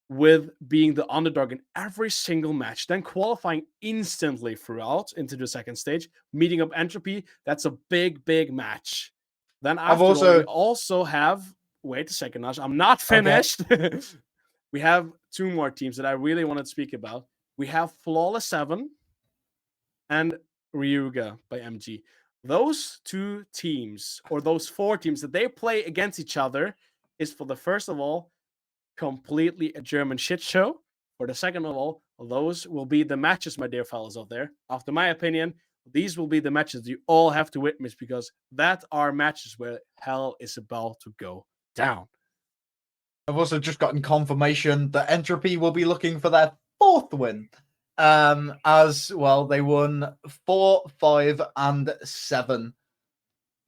with being the underdog in every single match, then qualifying instantly throughout into the second stage, meeting up Entropy. That's a big, big match. Then after all, we also have. Wait a second, Nash. I'm not finished. Okay. We have two more teams that I really want to speak about. We have Flawless 7 and Ryuga by MG. Those two teams, or those four teams that they play against each other, is for the first of all, completely a German shit show. For the second of all, those will be the matches, my dear fellas out there. After my opinion, these will be the matches you all have to witness because that are matches where hell is about to go down. I've also just gotten confirmation that Entropy will be looking for their 4th win. As well, they won 4, 5, and 7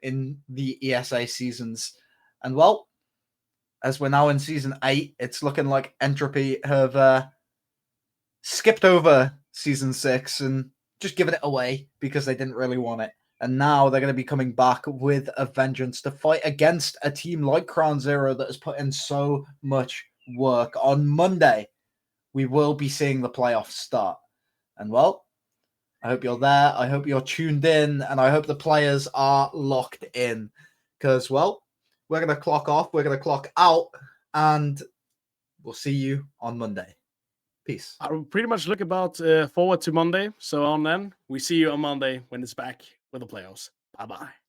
in the ESA seasons. And well, as we're now in season 8, it's looking like Entropy have skipped over season 6 and just given it away because they didn't really want it. And now they're going to be coming back with a vengeance to fight against a team like CrownZero that has put in so much work. On Monday, we will be seeing the playoffs start. And well, I hope you're there. I hope you're tuned in. And I hope the players are locked in. Because, well, we're going to clock off. We're going to clock out. And we'll see you on Monday. Peace. I pretty much look about forward to Monday. So on then, we see you on Monday when it's back with the playoffs. Bye-bye.